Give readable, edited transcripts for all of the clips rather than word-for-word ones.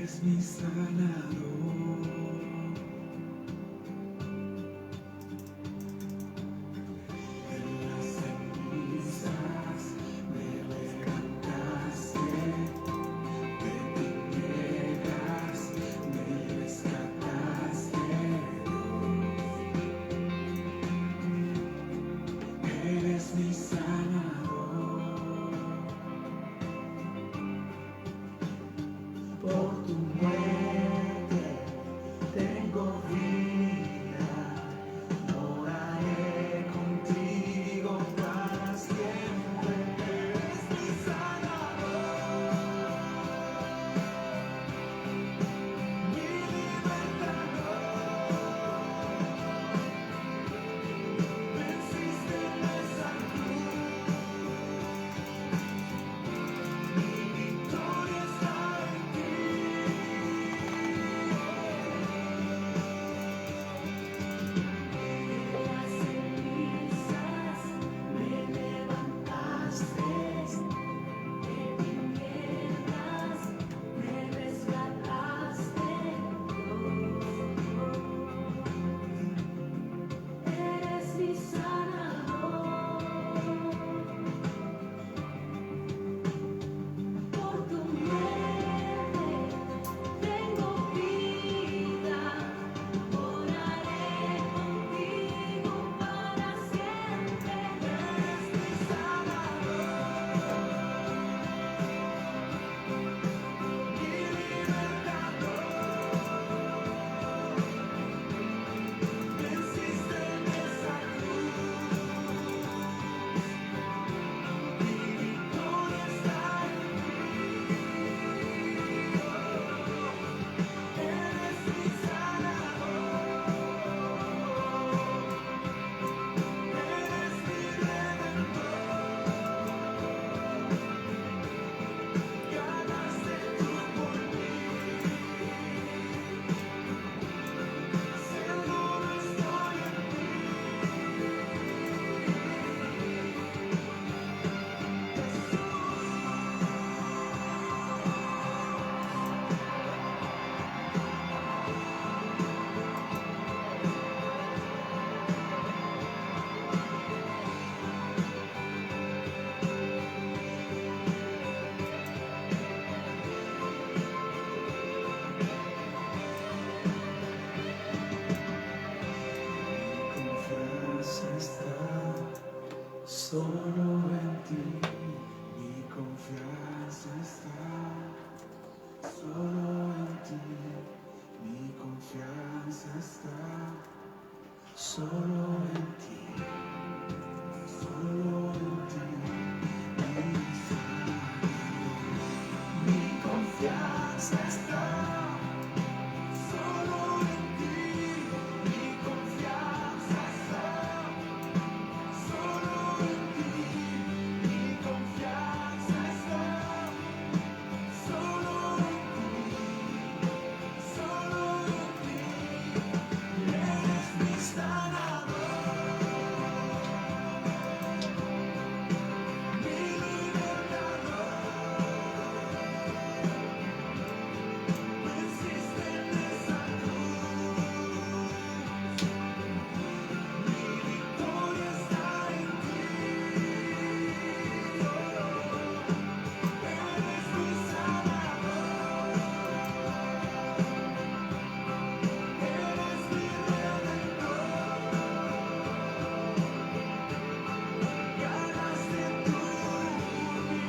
eres mi sanador. En las cenizas me rescataste, de tinieblas me rescataste. Eres mi sanador. Por tu muerte tengo vida, moraré contigo para siempre. Eres mi sanador, mi libertador. Venciste en esa cruz, mi victoria está en ti. Las cenizas me levantaste, de tinieblas me rescataste. Eres mi sanador. Por tu muerte tengo vida, moraré contigo para siempre. Eres mi sanador, mi libertador. Venciste en esa cruz, mi victoria está en ti. Eres mi sanador, eres mi redentor. Ganaste tú por mí, seguro estoy en ti. Mi confianza está solo en ti. Mi confianza está solo en ti. Mi confianza está solo en ti. Solo en ti. Mi confianza está solo en ti. Mi confianza está solo en ti. Mi confianza está solo en ti. Solo en ti. Eres mi sanador, mi libertador. Venciste en esa cruz, mi victoria está en ti. Eres mi sanador, eres mi redentor. Ganaste tú por mí,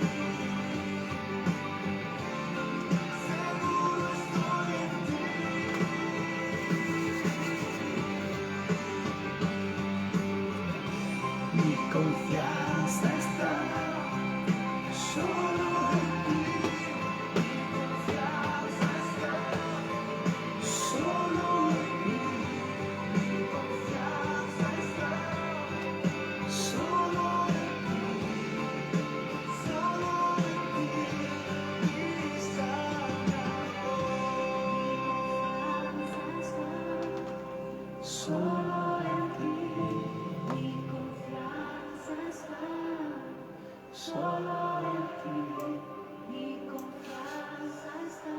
seguro estoy en ti. Mi confianza está solo en ti. Mi confianza está solo en ti. Mi confianza está solo en ti. Solo en ti, mi sanador. Solo en ti. Mi confianza está solo en ti. Mi confianza está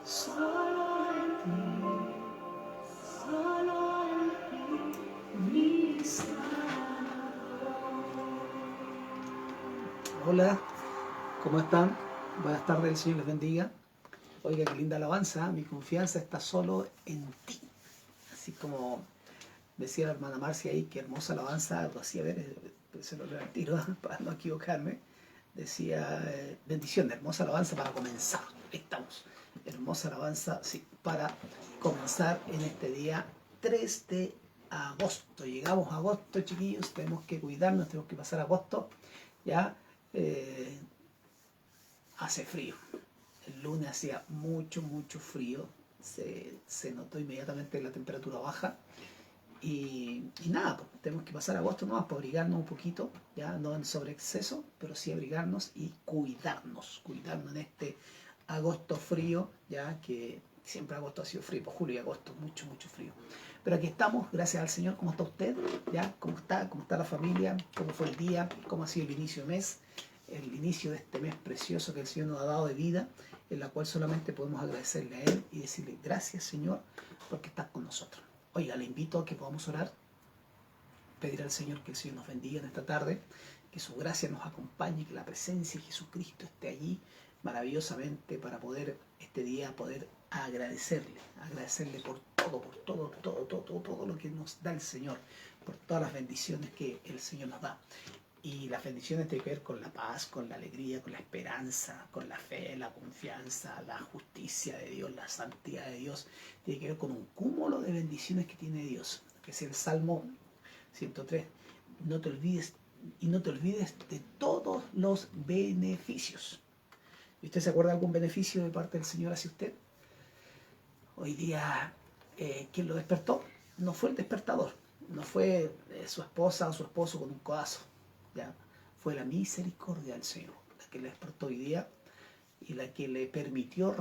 Solo en ti, solo en ti, mi Salvador. Hola, ¿cómo están? Buenas tardes, el Señor les bendiga. Oiga, qué linda alabanza, mi confianza está solo en ti. Así como decía la hermana Marcia ahí, qué hermosa alabanza, lo hacía ver, se lo leo al tiro para no equivocarme. Decía, bendición, hermosa alabanza para comenzar. Ahí estamos. Hermosa alabanza, sí, para comenzar en este día 3 de agosto. Llegamos a agosto, chiquillos, tenemos que cuidarnos, tenemos que pasar agosto. Ya hace frío. El lunes hacía mucho frío. Se notó inmediatamente la temperatura baja. Y nada, pues, tenemos que pasar agosto nomás para abrigarnos un poquito, ya no en sobreexceso, pero sí abrigarnos y cuidarnos en este agosto frío, ya que siempre agosto ha sido frío, pues julio y agosto, mucho frío. Pero aquí estamos, gracias al Señor. ¿Cómo está usted? ¿Ya? ¿Cómo está? ¿Cómo está la familia? ¿Cómo fue el día? ¿Cómo ha sido el inicio de mes? El inicio de este mes precioso que el Señor nos ha dado de vida, en la cual solamente podemos agradecerle a Él y decirle gracias, Señor, porque estás con nosotros. Oiga, le invito a que podamos orar, pedir al Señor que el Señor nos bendiga en esta tarde, que su gracia nos acompañe, que la presencia de Jesucristo esté allí maravillosamente para poder este día poder agradecerle por todo lo que nos da el Señor, por todas las bendiciones que el Señor nos da. Y las bendiciones tienen que ver con la paz, con la alegría, con la esperanza, con la fe, la confianza, la justicia de Dios, la santidad de Dios. Tiene que ver con un cúmulo de bendiciones que tiene Dios, que es el Salmo 103. No te olvides de todos los beneficios. ¿Y usted se acuerda de algún beneficio de parte del Señor hacia usted? Hoy día, ¿quién lo despertó? No fue el despertador, no fue su esposa o su esposo con un codazo. ¿Ya? Fue la misericordia del Señor la que le despertó hoy día y la que le permitió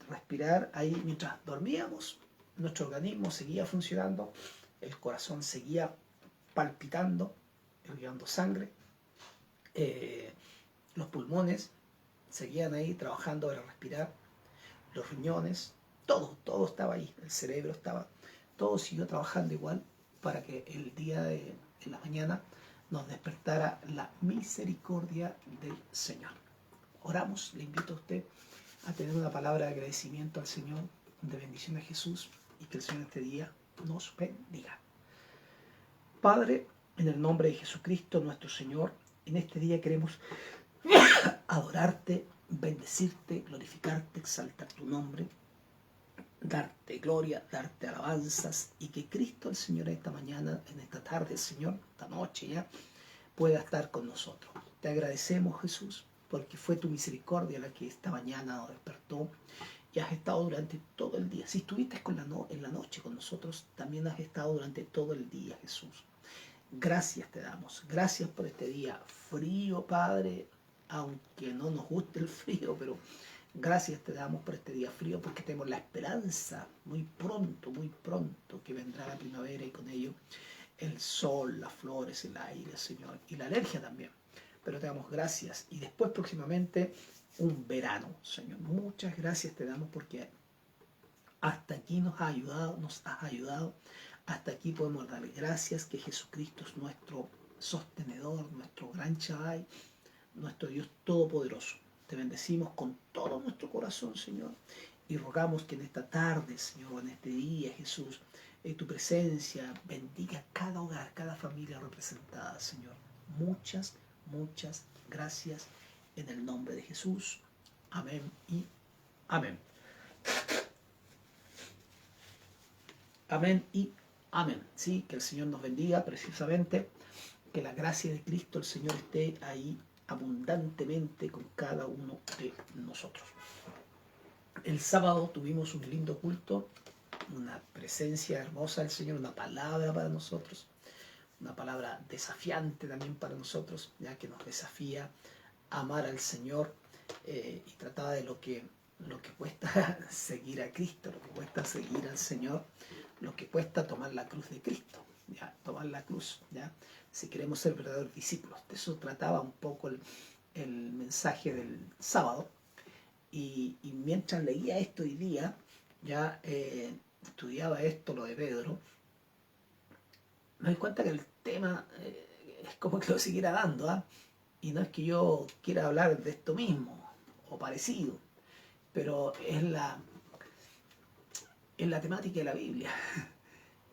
respirar ahí mientras dormíamos. Nuestro organismo seguía funcionando, el corazón seguía palpitando, irrigando sangre, los pulmones seguían ahí trabajando para respirar, los riñones, todo estaba ahí, el cerebro estaba, todo siguió trabajando igual para que el día en la mañana nos despertara la misericordia del Señor. Oramos, le invito a usted a tener una palabra de agradecimiento al Señor, de bendición a Jesús, y que el Señor este día nos bendiga. Padre, en el nombre de Jesucristo nuestro Señor, en este día queremos adorarte, bendecirte, glorificarte, exaltar tu nombre, darte gloria, darte alabanzas, y que Cristo el Señor esta mañana, en esta tarde, el Señor, esta noche ya, pueda estar con nosotros. Te agradecemos, Jesús, porque fue tu misericordia la que esta mañana nos despertó y has estado durante todo el día. Si estuviste en la noche con nosotros, también has estado durante todo el día, Jesús. Gracias te damos, gracias por este día frío, Padre, aunque no nos guste el frío, pero gracias te damos por este día frío, porque tenemos la esperanza muy pronto que vendrá la primavera y con ello el sol, las flores, el aire, Señor, y la alergia también. Pero te damos gracias y después próximamente un verano, Señor. Muchas gracias te damos porque hasta aquí nos has ayudado. Hasta aquí podemos darle gracias que Jesucristo es nuestro sostenedor, nuestro gran Shaddai, nuestro Dios todopoderoso. Te bendecimos con todo nuestro corazón, Señor, y rogamos que en esta tarde, Señor, en este día, Jesús, tu presencia bendiga cada hogar, cada familia representada, Señor. Muchas gracias en el nombre de Jesús. Amén y amén. Amén y amén. Sí, que el Señor nos bendiga precisamente, que la gracia de Cristo el Señor esté ahí abundantemente con cada uno de nosotros. El sábado tuvimos un lindo culto, una presencia hermosa del Señor, una palabra para nosotros, una palabra desafiante también para nosotros, ya que nos desafía a amar al Señor y trataba de lo que cuesta seguir a Cristo, lo que cuesta seguir al Señor, lo que cuesta tomar la cruz de Cristo, ¿ya? Tomar la cruz, ¿ya? Si queremos ser verdaderos discípulos. De eso trataba un poco el mensaje del sábado. Y mientras leía esto hoy día, ya estudiaba esto, lo de Pedro, me doy cuenta que el tema es como que lo siguiera dando, ¿ah? Y no es que yo quiera hablar de esto mismo o parecido, pero es la temática de la Biblia.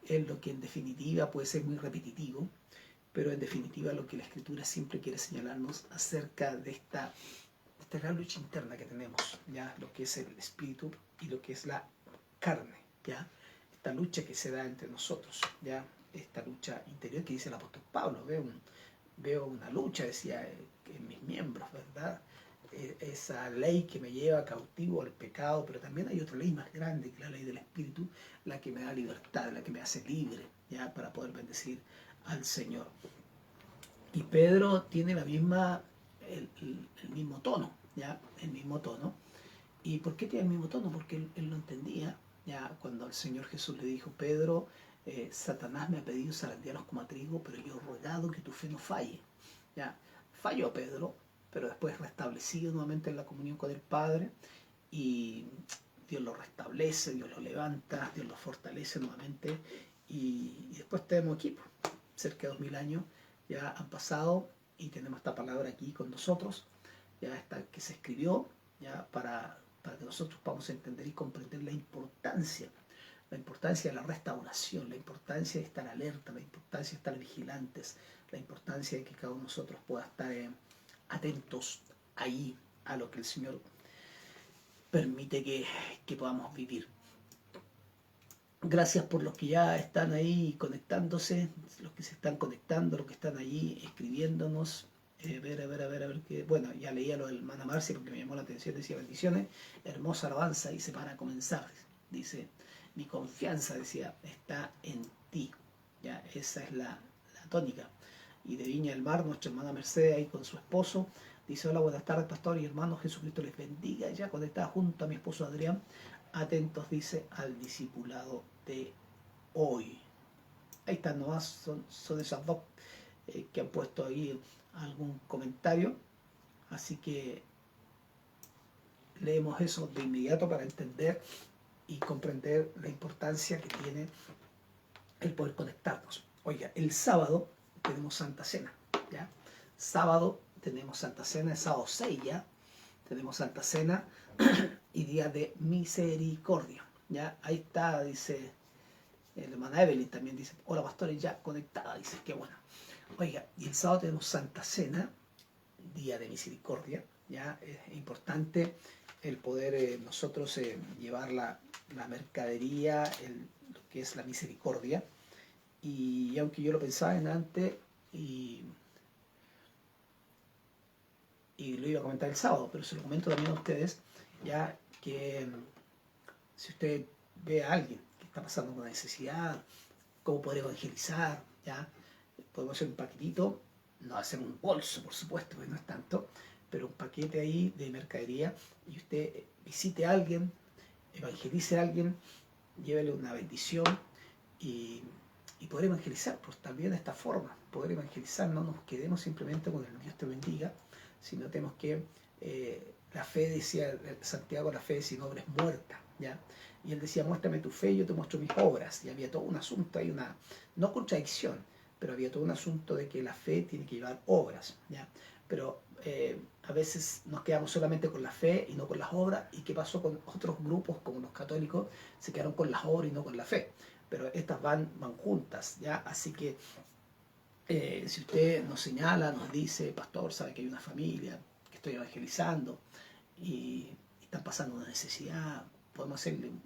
Es lo que en definitiva puede ser muy repetitivo, pero en definitiva lo que la Escritura siempre quiere señalarnos acerca de esta gran lucha interna que tenemos, ¿ya? Lo que es el espíritu y lo que es la carne, ¿ya? Esta lucha que se da entre nosotros, ¿ya? Esta lucha interior que dice el apóstol Pablo, veo una lucha, decía, en mis miembros, ¿verdad? Esa ley que me lleva cautivo al pecado, pero también hay otra ley más grande, que la ley del Espíritu, la que me da libertad, la que me hace libre, ¿ya? Para poder bendecir al Señor. Y Pedro tiene el mismo tono, ¿ya? El mismo tono. ¿Y por qué tiene el mismo tono? Porque él lo entendía, ya cuando el Señor Jesús le dijo, Pedro, Satanás me ha pedido zarandearlos como a trigo, pero yo he rogado que tu fe no falle. Ya falló Pedro, pero después restablecido nuevamente en la comunión con el Padre, y Dios lo restablece, Dios lo levanta, Dios lo fortalece nuevamente, y después tenemos aquí, cerca de 2000 años ya han pasado, y tenemos esta palabra aquí con nosotros, ya esta que se escribió, ya para que nosotros podamos entender y comprender la importancia de la restauración, la importancia de estar alerta, la importancia de estar vigilantes, la importancia de que cada uno de nosotros pueda estar atentos ahí a lo que el Señor permite que podamos vivir. Gracias por los que ya están ahí conectándose, los que se están conectando, los que están allí escribiéndonos. A ver, que bueno, ya leía lo del hermana Marcia porque me llamó la atención, decía bendiciones, hermosa alabanza, dice, para comenzar, dice, mi confianza, decía, está en ti, ya, esa es la tónica. Y de Viña del Mar, nuestra hermana Mercedes ahí con su esposo, dice, hola, buenas tardes, pastor y hermanos, Jesucristo les bendiga, ya conectada junto a mi esposo Adrián, atentos, dice, al discipulado de hoy. Ahí están nomás, son esas dos que han puesto ahí algún comentario, así que leemos eso de inmediato para entender y comprender la importancia que tiene el poder conectarnos. Oiga, el sábado tenemos Santa Cena, ¿ya? Sábado tenemos Santa Cena, el sábado 6 ya, tenemos Santa Cena y día de misericordia, ¿ya? Ahí está, dice la hermana Evelyn también, dice, hola pastores, ya conectada, dice, qué bueno. Oiga, y el sábado tenemos Santa Cena, día de misericordia, ya es importante el poder nosotros llevar la mercadería, lo que es la misericordia, y aunque yo lo pensaba en antes y lo iba a comentar el sábado, pero se lo comento también a ustedes, ya que si usted ve a alguien que está pasando una necesidad, cómo poder evangelizar, ya podemos hacer un paquetito, no hacer un bolso, por supuesto, porque no es tanto, pero un paquete ahí de mercadería, y usted visite a alguien, evangelice a alguien, llévele una bendición y poder evangelizar, pues también de esta forma, poder evangelizar, no nos quedemos simplemente con el Dios te bendiga, sino tenemos que, la fe, decía Santiago, la fe sin obra es muerta, ¿ya? Y él decía, muéstrame tu fe y yo te muestro mis obras, y había todo un asunto, hay una, no contradicción, pero había todo un asunto de que la fe tiene que llevar obras, ¿ya? Pero a veces nos quedamos solamente con la fe y no con las obras, y qué pasó con otros grupos como los católicos, se quedaron con las obras y no con la fe, pero estas van juntas, ¿ya? Así que si usted nos señala, nos dice, pastor, sabe que hay una familia que estoy evangelizando y están pasando una necesidad, podemos hacerle un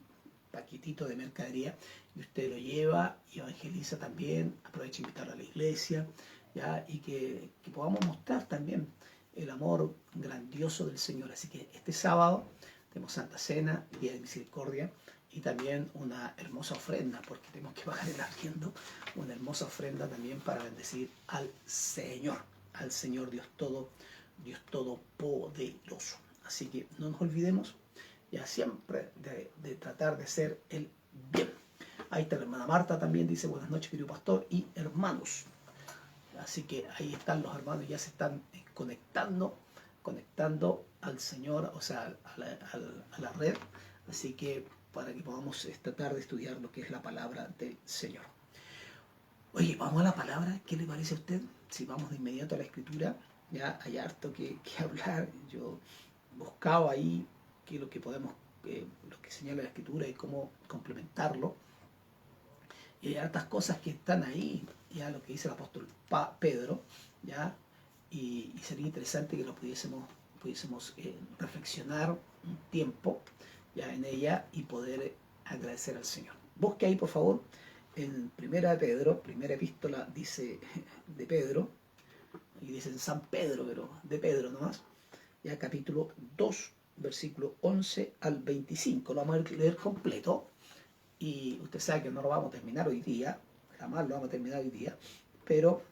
paquetito de mercadería y usted lo lleva y evangeliza también, aprovecha de invitarlo a la iglesia, ¿ya? Y que podamos mostrar también el amor grandioso del Señor. Así que este sábado tenemos Santa Cena, Día de Misericordia, y también una hermosa ofrenda, porque tenemos que pagar el arriendo, una hermosa ofrenda también para bendecir al Señor Dios Todopoderoso. Así que no nos olvidemos ya siempre de tratar de hacer el bien. Ahí está la hermana Marta también, dice, buenas noches querido pastor y hermanos. Así que ahí están los hermanos, ya se están conectando conectando al Señor, o sea, a la red. Así que para que podamos tratar de estudiar lo que es la palabra del Señor. Oye, vamos a la palabra. ¿Qué le parece a usted? Si vamos de inmediato a la escritura, ya hay harto que hablar. Yo buscaba ahí qué es lo que podemos, lo que señala la escritura y cómo complementarlo. Y hay hartas cosas que están ahí, ya lo que dice el apóstol Pedro, ya, y sería interesante que lo pudiésemos reflexionar un tiempo ya en ella y poder agradecer al Señor. Busque ahí, por favor, en Primera de Pedro, primera epístola dice de Pedro, y dice en San Pedro, pero de Pedro nomás, ya capítulo 2, versículo 11 al 25. Lo vamos a leer completo, y usted sabe que no lo vamos a terminar hoy día, jamás lo vamos a terminar hoy día, pero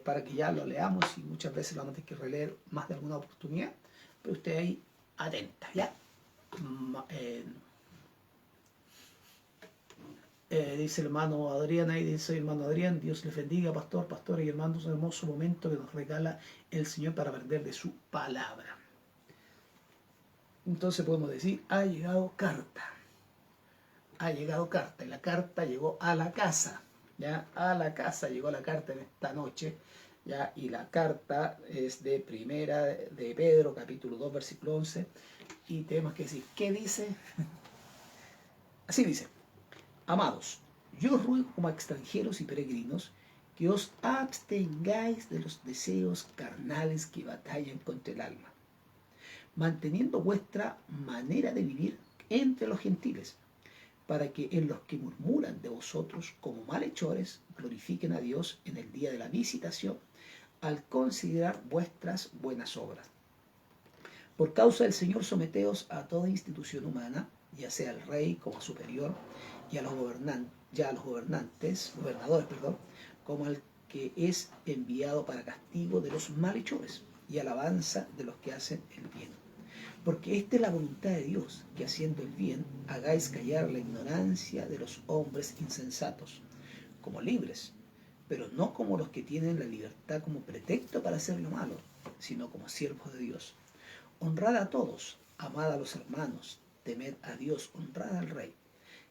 para que ya lo leamos, y muchas veces lo vamos a tener que releer más de alguna oportunidad, pero usted ahí atenta, ¿ya? Dice el hermano Adrián, ahí dice el hermano Adrián, Dios les bendiga, pastor, pastores y hermanos, un hermoso momento que nos regala el Señor para aprender de su palabra. Entonces podemos decir, ha llegado carta, y la carta llegó a la casa, ya, a la casa llegó la carta en esta noche, ya, y la carta es de Primera de Pedro, capítulo 2, versículo 11, y tenemos que decir, ¿qué dice? Así dice: Amados, yo os ruego como extranjeros y peregrinos que os abstengáis de los deseos carnales que batallan contra el alma, manteniendo vuestra manera de vivir entre los gentiles, para que en los que murmuran de vosotros como malhechores glorifiquen a Dios en el día de la visitación, al considerar vuestras buenas obras. Por causa del Señor, someteos a toda institución humana, ya sea al rey como superior, y a los gobernadores, como al que es enviado para castigo de los malhechores y alabanza de los que hacen el bien. Porque esta es la voluntad de Dios, que haciendo el bien hagáis callar la ignorancia de los hombres insensatos, como libres, pero no como los que tienen la libertad como pretexto para hacer lo malo, sino como siervos de Dios. Honrad a todos, amad a los hermanos, temed a Dios, honrad al rey.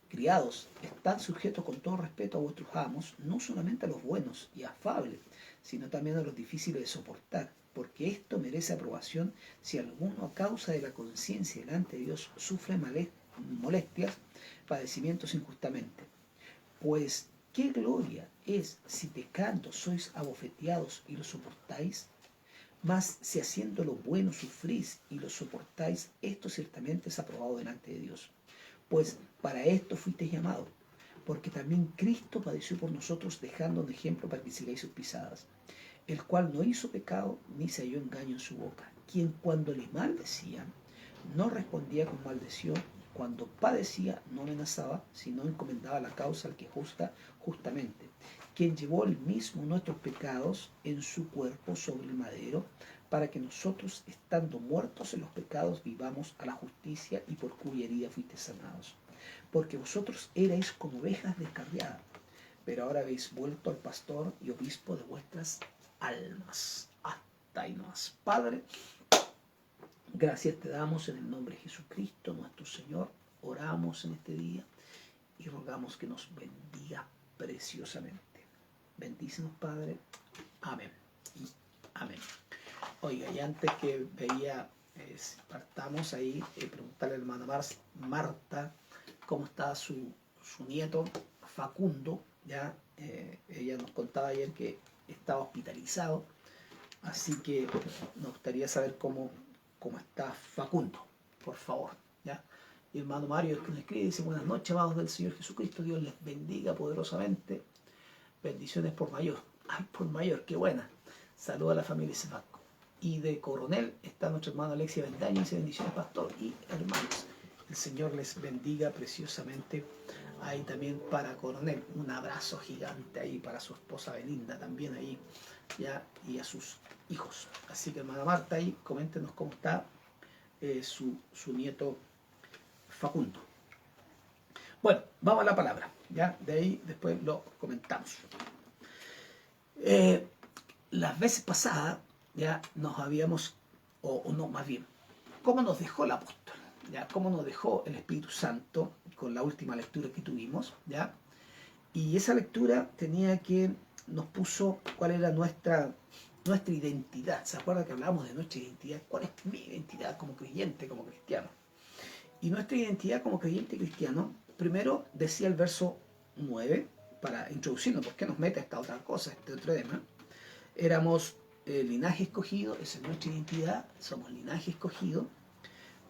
Criados, estad sujetos con todo respeto a vuestros amos, no solamente a los buenos y afables, sino también a los difíciles de soportar, porque esto merece aprobación si alguno a causa de la conciencia delante de Dios sufre molestias, padecimientos injustamente. Pues, ¿qué gloria es si pecando sois abofeteados y lo soportáis? Mas si haciendo lo bueno sufrís y lo soportáis, esto ciertamente es aprobado delante de Dios. Pues para esto fuisteis llamados, porque también Cristo padeció por nosotros, dejando un ejemplo para que sigáis sus pisadas, el cual no hizo pecado ni se halló engaño en su boca, quien cuando le maldecían no respondía con maldición, cuando padecía no amenazaba, sino encomendaba la causa al que juzga justamente, quien llevó él mismo nuestros pecados en su cuerpo sobre el madero, para que nosotros, estando muertos en los pecados, vivamos a la justicia, y por cuya herida fuisteis sanados. Porque vosotros erais como ovejas descarriadas, pero ahora habéis vuelto al pastor y obispo de vuestras almas. Hasta ahí nomás. Padre, gracias te damos en el nombre de Jesucristo, nuestro Señor. Oramos en este día y rogamos que nos bendiga preciosamente. Bendícenos, Padre. Amén. Y amén. Oiga, y antes que partamos ahí, preguntarle a la hermana Marta cómo está su nieto Facundo. Ya ella nos contaba ayer que estaba hospitalizado, así que nos gustaría saber cómo está Facundo, por favor. ¿Ya? Y el hermano Mario que nos escribe, dice: buenas noches, amados del Señor Jesucristo, Dios les bendiga poderosamente. Bendiciones por mayor. Ay, por mayor, qué buena. Saluda a la familia Sebaco. Y de Coronel está nuestro hermano Alexia Bendaño, dice: bendiciones, pastor y hermanos. El Señor les bendiga preciosamente. Ahí también para Coronel, un abrazo gigante ahí para su esposa Belinda también ahí, ya, y a sus hijos. Así que, hermana Marta, ahí coméntenos cómo está su nieto Facundo. Bueno, vamos a la palabra, ya, de ahí después lo comentamos. Las veces pasadas ya nos habíamos o no, más bien, cómo nos dejó el apóstol, ¿ya? Cómo nos dejó el Espíritu Santo con la última lectura que tuvimos, ¿ya? Y esa lectura nos puso cuál era nuestra identidad. ¿Se acuerda que hablábamos de nuestra identidad? ¿Cuál es mi identidad como creyente, como cristiano? Y nuestra identidad como creyente cristiano, primero decía el verso 9, para introducirnos, ¿por qué nos mete esta otra cosa, este otro tema? Éramos linaje escogido, esa es nuestra identidad, somos linaje escogido,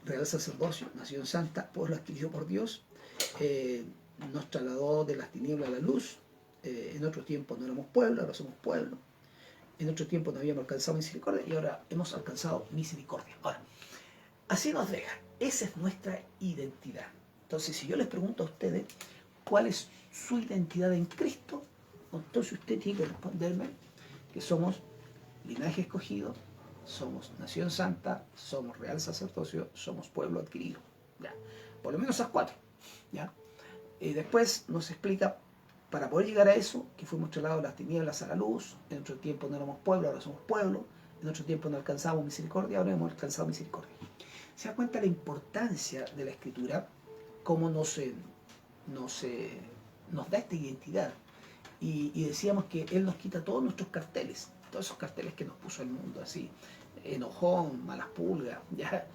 real sacerdocio, nación santa, pueblo adquirido por Dios, nos trasladó de las tinieblas a la luz, en otro tiempo no éramos pueblo, ahora somos pueblo, en otro tiempo no habíamos alcanzado misericordia y ahora hemos alcanzado misericordia. Ahora, así nos deja, esa es nuestra identidad. Entonces, si yo les pregunto a ustedes cuál es su identidad en Cristo, entonces usted tiene que responderme que somos linaje escogido, somos nación santa, somos real sacerdocio, somos pueblo adquirido. ¿Ya? Por lo menos esas cuatro. ¿Ya? Y después nos explica, para poder llegar a eso, que fuimos trasladados de las tinieblas a la luz, en otro tiempo no éramos pueblo, ahora somos pueblo, en otro tiempo no alcanzamos misericordia, ahora hemos alcanzado misericordia. ¿Se da cuenta la importancia de la Escritura? Cómo nos da esta identidad. Y decíamos que Él nos quita todos nuestros carteles, todos esos carteles que nos puso el mundo, así, enojón, malas pulgas, ya,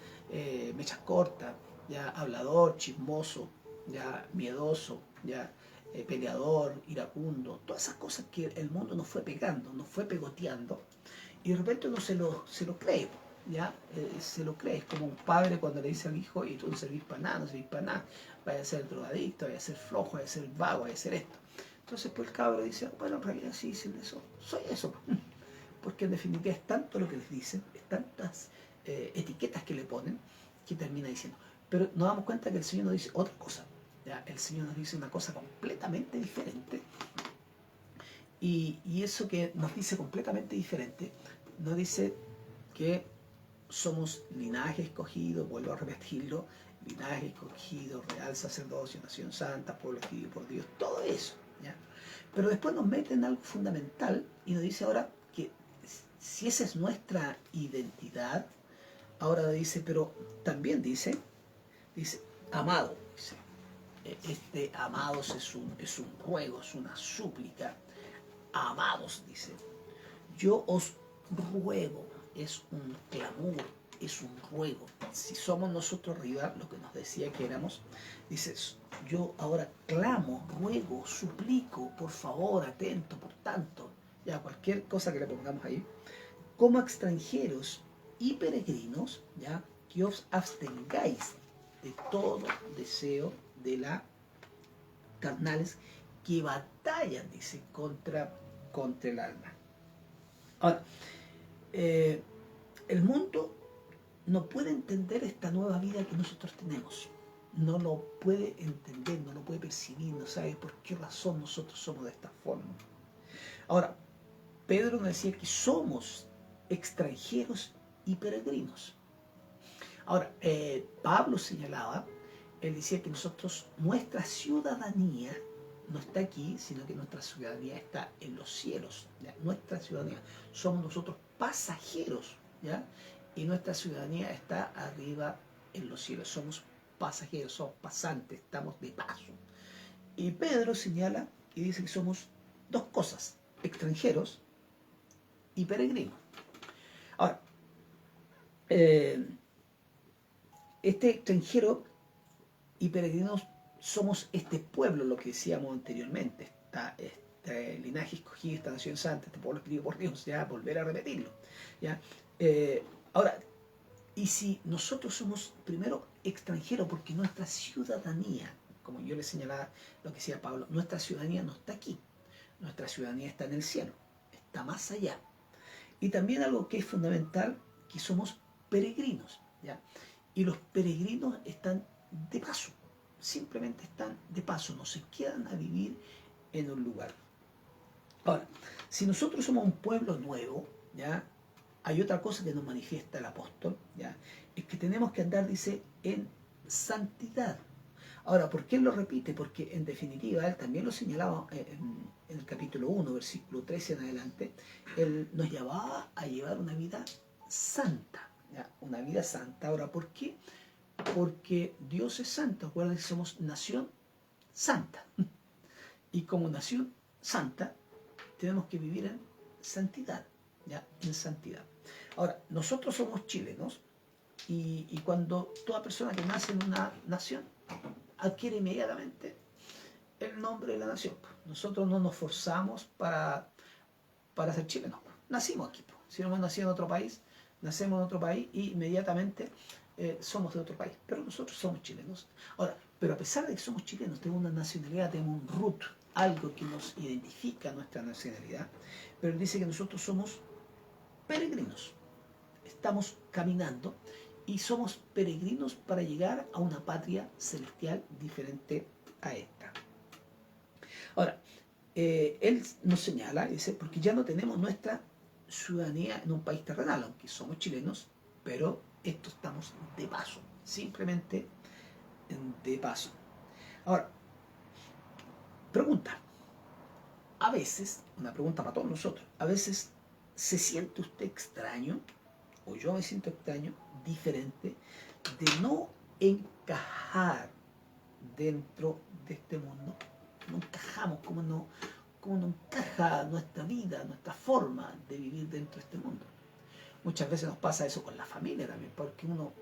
mechas cortas, ya, hablador, chismoso, ya, miedoso, ya, peleador, iracundo, todas esas cosas que el mundo nos fue pegando, nos fue pegoteando, y de repente uno se lo cree, ¿ya? Se lo cree, es como un padre cuando le dice al hijo, y tú no servís para nada, no servís para nada, vaya a ser drogadicto, vaya a ser flojo, vaya a ser vago, vaya a ser esto. Entonces pues el cabro dice, bueno, en realidad sí dicen eso, soy eso, porque en definitiva es tanto lo que les dicen, es tantas etiquetas que le ponen, que termina diciendo. Pero nos damos cuenta que el Señor nos dice otra cosa, ¿ya? El Señor nos dice una cosa completamente diferente, y eso que nos dice completamente diferente, nos dice que somos linaje escogido, vuelvo a repetirlo, linaje escogido, real sacerdocio, nación santa, pueblo escogido por Dios, todo eso, ¿ya? Pero después nos meten algo fundamental y nos dice ahora que si esa es nuestra identidad, ahora dice, pero también dice, amado, dice, este amados es un ruego, es una súplica, amados, dice, yo os ruego, es un clamor, es un ruego. Si somos nosotros arriba, lo que nos decía que éramos, dice, yo ahora clamo, ruego, suplico, por favor, atento, por tanto, ya cualquier cosa que le pongamos ahí, como extranjeros y peregrinos, ya, que os abstengáis de todo deseo de la carnales que batallan, dice, contra el alma. Ahora, el mundo no puede entender esta nueva vida que nosotros tenemos. No lo puede entender, no lo puede percibir, no sabe por qué razón nosotros somos de esta forma. Ahora, Pedro nos decía que somos extranjeros y peregrinos. Ahora, Pablo señalaba, él decía que nuestra ciudadanía no está aquí, sino que nuestra ciudadanía está en los cielos. ¿Ya? Nuestra ciudadanía, somos nosotros pasajeros, ¿ya? Y nuestra ciudadanía está arriba en los cielos. Somos pasajeros, somos pasantes, estamos de paso. Y Pedro señala y dice que somos dos cosas, extranjeros y peregrinos. Ahora, este extranjero y peregrinos somos este pueblo, lo que decíamos anteriormente, este linaje escogido, esta nación santa, este pueblo escogido por Dios, ya volver a repetirlo. ¿Ya? Ahora, y si nosotros somos primero extranjeros, porque nuestra ciudadanía, como yo les señalaba lo que decía Pablo, nuestra ciudadanía no está aquí, nuestra ciudadanía está en el cielo, está más allá. Y también algo que es fundamental, que somos peregrinos, ¿ya? Y los peregrinos están de paso, simplemente están de paso, no se quedan a vivir en un lugar. Ahora, si nosotros somos un pueblo nuevo, ¿ya? Hay otra cosa que nos manifiesta el apóstol, ¿ya? Es que tenemos que andar, dice, en santidad. Ahora, ¿por qué él lo repite? Porque en definitiva, él también lo señalaba en el capítulo 1, versículo 13 en adelante, él nos llamaba a llevar una vida santa, ¿ya? Una vida santa. Ahora, ¿por qué? Porque Dios es santo. Acuérdense que somos nación santa. Y como nación santa, tenemos que vivir en santidad, ¿ya? En santidad. Ahora, nosotros somos chilenos y cuando toda persona que nace en una nación adquiere inmediatamente el nombre de la nación. Nosotros no nos forzamos para ser chilenos. Nacimos aquí. Si no hemos nacido en otro país, nacemos en otro país y inmediatamente somos de otro país. Pero nosotros somos chilenos. Ahora, pero a pesar de que somos chilenos, tenemos una nacionalidad, tenemos un root, algo que nos identifica nuestra nacionalidad. Pero él dice que nosotros somos peregrinos. Estamos caminando y somos peregrinos para llegar a una patria celestial diferente a esta. Ahora, él nos señala, dice, porque ya no tenemos nuestra ciudadanía en un país terrenal, aunque somos chilenos, pero esto estamos de paso, simplemente de paso. Ahora, pregunta, a veces, una pregunta para todos nosotros, a veces se siente usted extraño, o yo me siento extraño, diferente, de no encajar dentro de este mundo. No encajamos, como no encaja nuestra vida, nuestra forma de vivir dentro de este mundo. Muchas veces nos pasa eso con la familia también, porque uno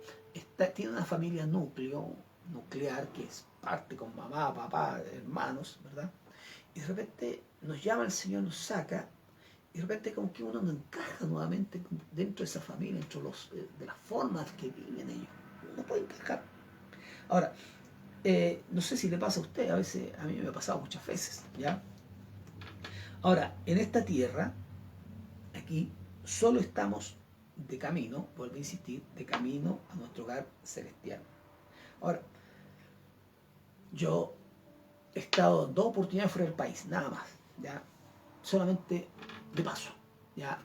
tiene una familia nuclear, que es parte con mamá, papá, hermanos, ¿verdad? Y de repente nos llama el Señor, nos saca, y de repente como que uno no encaja nuevamente dentro de esa familia, dentro de las formas que viven ellos. No puede encajar. Ahora, no sé si le pasa a usted, a veces a mí me ha pasado muchas veces, ¿ya? Ahora, en esta tierra, aquí, solo estamos de camino, vuelvo a insistir, de camino a nuestro hogar celestial. Ahora, yo he estado 2 oportunidades fuera del país, nada más, ¿ya? Solamente de paso, ¿ya?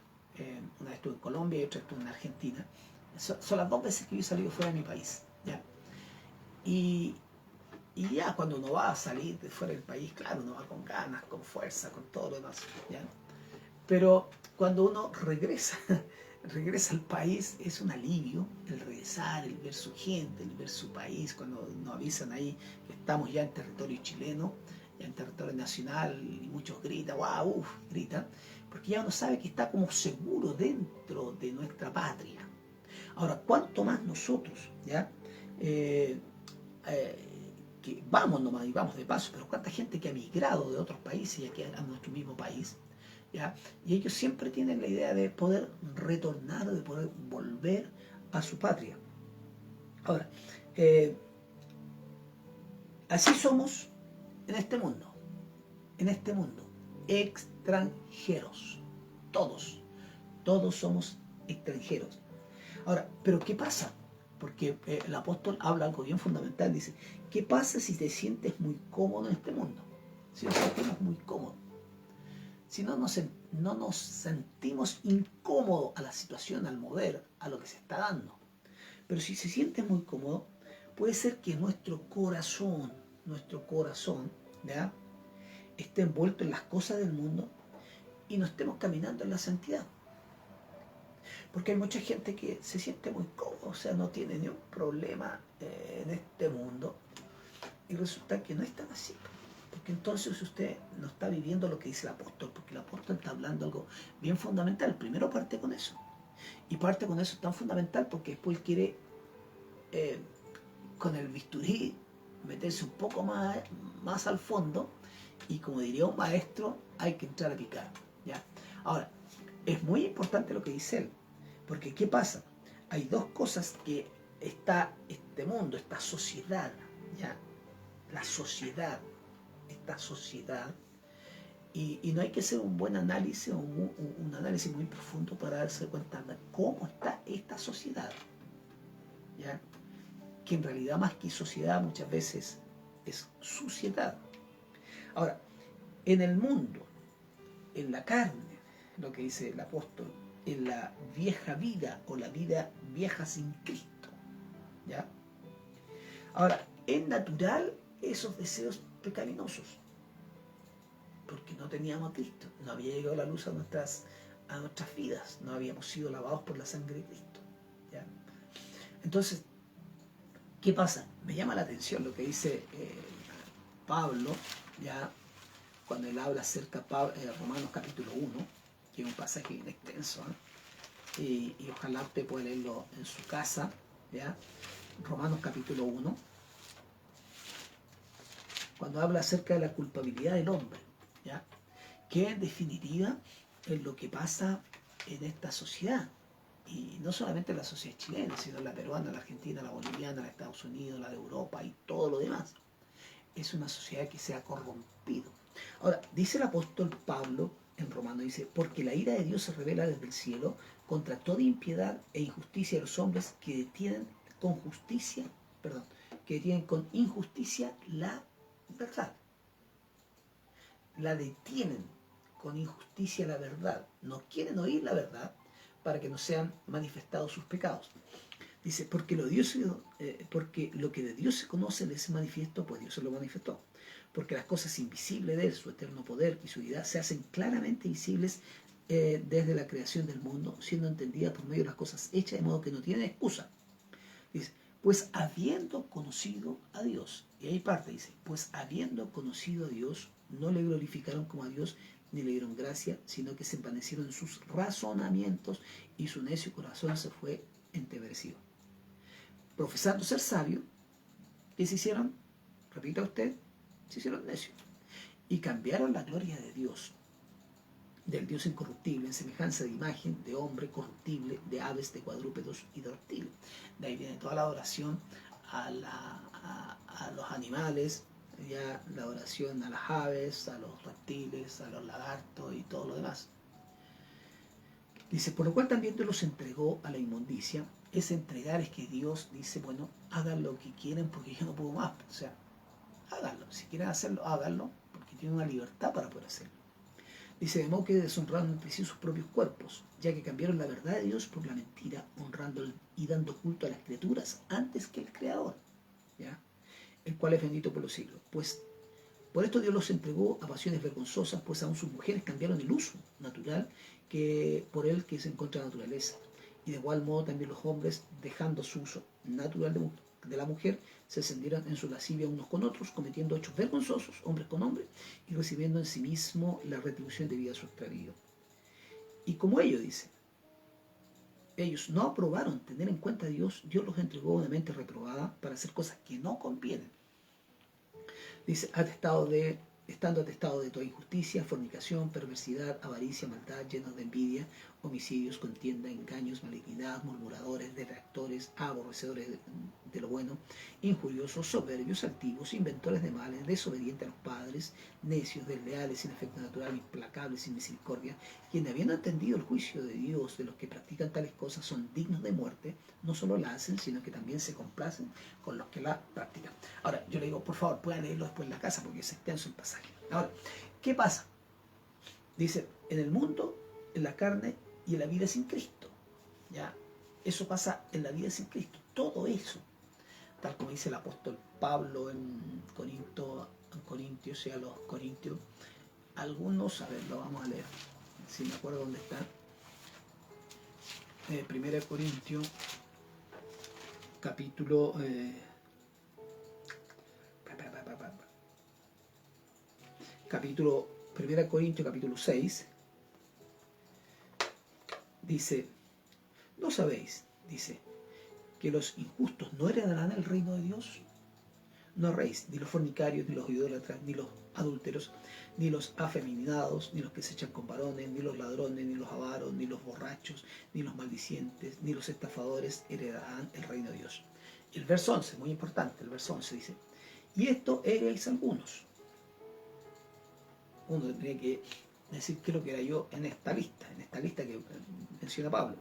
Una vez estuve en Colombia y otra estuve en Argentina. Son las 2 veces que yo he salido fuera de mi país, ¿ya? Y ya cuando uno va a salir de fuera del país, claro, uno va con ganas, con fuerza, con todo lo demás, ¿ya? Pero cuando uno regresa al país, es un alivio el regresar, el ver su gente, el ver su país, cuando nos avisan ahí que estamos ya en territorio chileno, ya en territorio nacional, y muchos gritan, wow, gritan, porque ya uno sabe que está como seguro dentro de nuestra patria. Ahora, ¿cuánto más nosotros, ya? Que vamos nomás y vamos de paso, pero cuánta gente que ha migrado de otros países y aquí a nuestro mismo país, ¿ya? Y ellos siempre tienen la idea de poder retornar, de poder volver a su patria. Ahora, así somos en este mundo, extranjeros, todos somos extranjeros. Ahora, ¿pero qué pasa? Porque el apóstol habla algo bien fundamental, dice, ¿qué pasa si te sientes muy cómodo en este mundo? Si nos sentimos muy cómodos, si no nos sentimos incómodos a la situación, al mover, a lo que se está dando. Pero si se siente muy cómodo, puede ser que nuestro corazón, ¿ya? Esté envuelto en las cosas del mundo y no estemos caminando en la santidad. Porque hay mucha gente que se siente muy cómodo, o sea, no tiene ni un problema en este mundo, y resulta que no es tan así. Porque entonces usted no está viviendo lo que dice el apóstol, porque el apóstol está hablando algo bien fundamental. Primero parte con eso. Y parte con eso tan fundamental porque después él quiere, con el bisturí, meterse un poco más al fondo, y como diría un maestro, hay que entrar a picar, ¿ya? Ahora, es muy importante lo que dice él, porque ¿qué pasa? Hay dos cosas que está este mundo, esta sociedad, ¿ya? La sociedad, esta sociedad, y no hay que hacer un buen análisis, un análisis muy profundo para darse cuenta de cómo está esta sociedad, ¿ya? Que en realidad más que sociedad muchas veces es suciedad. Ahora, en el mundo, en la carne, lo que dice el apóstol, en la vieja vida o la vida vieja sin Cristo, ¿ya? Ahora, es natural esos deseos pecaminosos, porque no teníamos a Cristo, no había llegado la luz a nuestras vidas, no habíamos sido lavados por la sangre de Cristo, ¿ya? Entonces, ¿qué pasa? Me llama la atención lo que dice Pablo, ya cuando él habla acerca de Romanos capítulo 1, que es un pasaje bien extenso, y ojalá usted pueda leerlo en su casa, ¿ya? Romanos capítulo 1, cuando habla acerca de la culpabilidad del hombre, ¿ya? Que en definitiva es lo que pasa en esta sociedad, y no solamente en la sociedad chilena, sino en la peruana, la argentina, la boliviana, la de Estados Unidos, la de Europa y todo lo demás. Es una sociedad que se ha corrompido. Ahora, dice el apóstol Pablo en Romanos, dice, porque la ira de Dios se revela desde el cielo contra toda impiedad e injusticia de los hombres que detienen con justicia, perdón, que detienen con injusticia la verdad. La detienen con injusticia la verdad. No quieren oír la verdad para que no sean manifestados sus pecados. Dice, porque lo que de Dios se conoce les es manifiesto, pues Dios se lo manifestó. Porque las cosas invisibles de Él, su eterno poder y su unidad, se hacen claramente visibles desde la creación del mundo, siendo entendidas por medio de las cosas hechas, de modo que no tienen excusa. Dice, pues habiendo conocido a Dios, y ahí parte, dice, pues habiendo conocido a Dios, no le glorificaron como a Dios, ni le dieron gracia, sino que se envanecieron en sus razonamientos, y su necio corazón se fue entenebrecido. Profesando ser sabio, ¿qué se hicieron? Repita usted, se hicieron necios. Y cambiaron la gloria de Dios, del Dios incorruptible, en semejanza de imagen, de hombre corruptible, de aves, de cuadrúpedos y de reptiles. De ahí viene toda la adoración a los animales, ya la adoración a las aves, a los reptiles, a los lagartos y todo lo demás. Dice, por lo cual también Dios los entregó a la inmundicia. Ese entregar es que Dios dice, bueno, hagan lo que quieren porque yo no puedo más. O sea, háganlo. Si quieren hacerlo, háganlo, porque tienen una libertad para poder hacerlo. Dice, de modo que deshonraron entre sí sus propios cuerpos, ya que cambiaron la verdad de Dios por la mentira, honrando y dando culto a las criaturas antes que el Creador, ¿ya? El cual es bendito por los siglos. Pues por esto Dios los entregó a pasiones vergonzosas, pues aún sus mujeres cambiaron el uso natural que por él que es en contra de la naturaleza. Y de igual modo también los hombres, dejando su uso natural de la mujer, se encendieron en su lascivia unos con otros, cometiendo hechos vergonzosos, hombres con hombres, y recibiendo en sí mismo la retribución debida a su extravío. Y como ellos, dice, ellos no aprobaron tener en cuenta a Dios, Dios los entregó a una mente reprobada para hacer cosas que no convienen. Dice, estando atestado de toda injusticia, fornicación, perversidad, avaricia, maldad, llenos de envidia, homicidios, contienda, engaños, malignidad, murmuradores, detractores, aborrecedores de lo bueno, injuriosos, soberbios, altivos, inventores de males, desobedientes a los padres, necios, desleales, sin afecto natural, implacables, sin misericordia, quienes habiendo entendido el juicio de Dios de los que practican tales cosas son dignos de muerte, no solo la hacen, sino que también se complacen con los que la practican. Ahora, yo le digo, por favor, pueda leerlo después en la casa porque es extenso el pasaje. Ahora, ¿qué pasa? Dice, en el mundo, en la carne y en la vida sin Cristo. ¿Ya? Eso pasa en la vida sin Cristo. Todo eso, tal como dice el apóstol Pablo en Corintios, y a los Corintios, algunos, a ver, lo vamos a leer, si me acuerdo dónde está. 1 Corintios, capítulo... capítulo 1 Corintios, capítulo 6, dice, ¿no sabéis? Dice, que los injustos no heredarán el reino de Dios. No erréis, ni los fornicarios, ni los idólatras, ni los adúlteros, ni los afeminados, ni los que se echan con varones, ni los ladrones, ni los avaros, ni los borrachos, ni los maldicientes, ni los estafadores heredarán el reino de Dios. Y el verso 11, muy importante, el verso 11 dice, y esto erais algunos. Uno tendría que decir qué es lo que era yo en esta lista que menciona Pablo.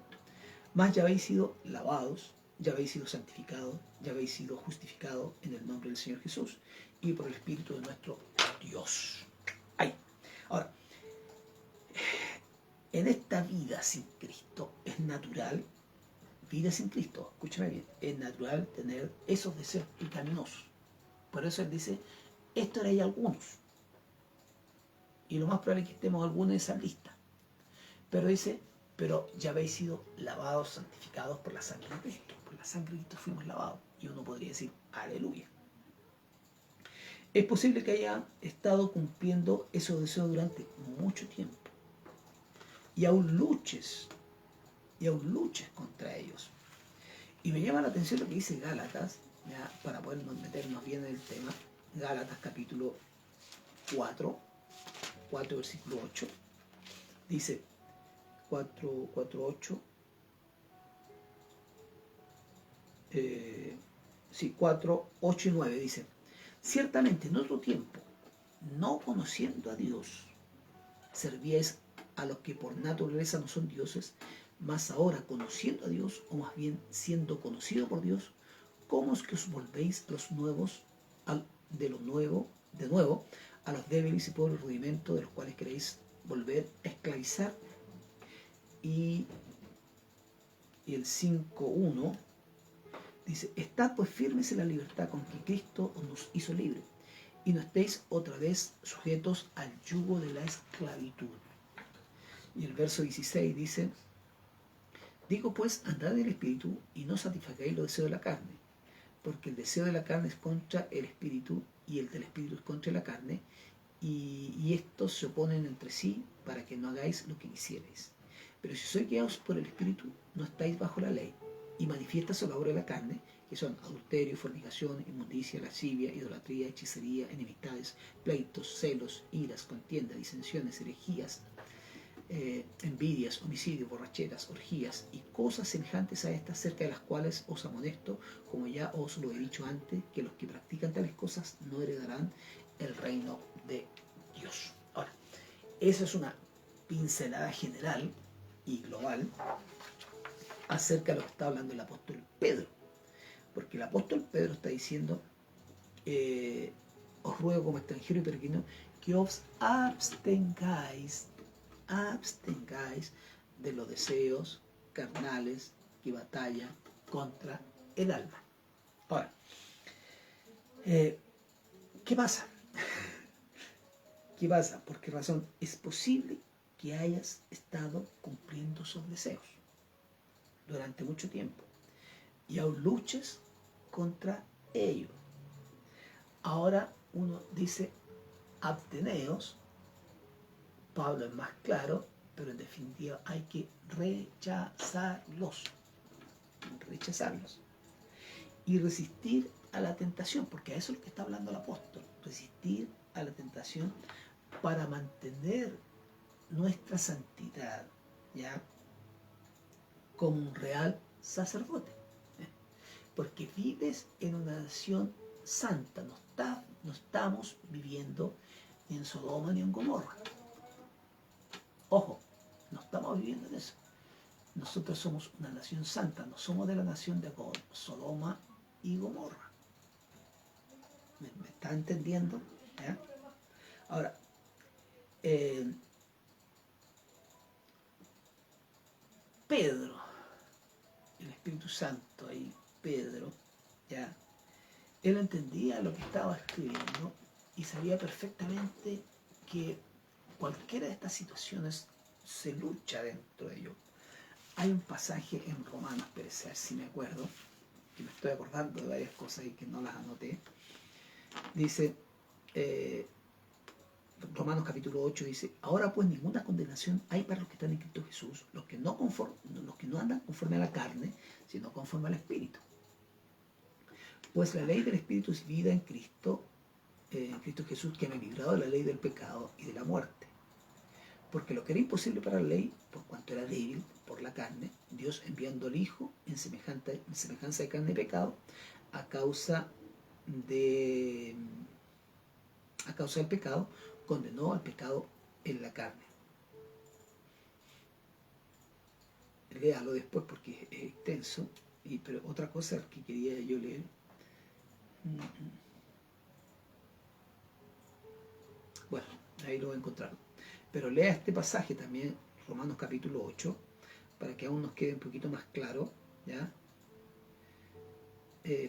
Mas ya habéis sido lavados, ya habéis sido santificados, ya habéis sido justificados en el nombre del Señor Jesús y por el Espíritu de nuestro Dios. Ahí. Ahora, en esta vida sin Cristo es natural, vida sin Cristo, escúchame bien, es natural tener esos deseos pecaminosos. Por eso él dice, esto erais algunos. Y lo más probable es que estemos algunos en esa lista. Pero dice, pero ya habéis sido lavados, santificados por la sangre de Cristo, por la sangre de Cristo fuimos lavados. Y uno podría decir, aleluya. Es posible que haya estado cumpliendo esos deseos durante mucho tiempo. Y aún luches contra ellos. Y me llama la atención lo que dice Gálatas, ya, para podernos meternos bien en el tema. Gálatas capítulo 4 versículo 8. Dice 4, 8. Sí, 4, 8 y 9 dice: ciertamente en otro tiempo, no conociendo a Dios, servíais a los que por naturaleza no son dioses, mas ahora conociendo a Dios, o más bien siendo conocido por Dios, ¿cómo es que os volvéis a los nuevos, de nuevo, a los débiles y pobres rudimentos de los cuales queréis volver a esclavizar? Y el 5.1 dice: estad pues firmes en la libertad con que Cristo nos hizo libres, y no estéis otra vez sujetos al yugo de la esclavitud. Y el verso 16 dice: digo pues, andad en el Espíritu, y no satisfagáis los deseos de la carne, porque el deseo de la carne es contra el Espíritu, y el del Espíritu es contra la carne, y estos se oponen entre sí, para que no hagáis lo que quisierais. Pero si sois guiados por el Espíritu, no estáis bajo la ley. Y manifiestas son la obra de la carne, que son adulterio, fornicación, inmundicia, lascivia, idolatría, hechicería, enemistades, pleitos, celos, iras, contiendas, disensiones, herejías, envidias, homicidios, borracheras, orgías y cosas semejantes a estas, cerca de las cuales os amonesto, como ya os lo he dicho antes, que los que practican tales cosas no heredarán el reino de Dios. Ahora, esa es una pincelada general y global acerca de lo que está hablando el apóstol Pedro, porque el apóstol Pedro está diciendo: os ruego como extranjero y peregrino que os abstengáis de los deseos carnales que batallan contra el alma. Ahora, ¿qué pasa? ¿Qué pasa? ¿Por qué razón? Es posible que hayas estado cumpliendo esos deseos durante mucho tiempo y aún luches contra ellos. Ahora uno dice: absteneos. Pablo es más claro, pero en definitiva hay que rechazarlos y resistir a la tentación, porque a eso es lo que está hablando el apóstol: resistir a la tentación para mantener nuestra santidad, ¿ya?, como un real sacerdote, porque vives en una nación santa. No estamos viviendo ni en Sodoma ni en Gomorra. Ojo, no estamos viviendo en eso. Nosotros somos una nación santa, no somos de la nación de Sodoma y Gomorra. ¿Me está entendiendo? ¿Ya? Ahora, Pedro, el Espíritu Santo, ahí Pedro, ¿ya?, él entendía lo que estaba escribiendo y sabía perfectamente que cualquiera de estas situaciones se lucha dentro de ello. Hay un pasaje en Romanos, pero a ver si me acuerdo, que me estoy acordando de varias cosas y que no las anoté. Dice, Romanos capítulo 8 dice: ahora pues ninguna condenación hay para los que están en Cristo Jesús, los que no andan conforme a la carne, sino conforme al Espíritu. Pues la ley del Espíritu es vida en Cristo Jesús, que me ha librado de la ley del pecado y de la muerte. Porque lo que era imposible para la ley, por cuanto era débil por la carne, Dios, enviando al Hijo en semejanza de carne y pecado, a causa del pecado, condenó al pecado en la carne. Léalo después porque es extenso. Pero otra cosa que quería yo leer. Bueno, ahí lo voy a encontrar. Pero lea este pasaje también, Romanos capítulo 8, para que aún nos quede un poquito más claro, ¿ya?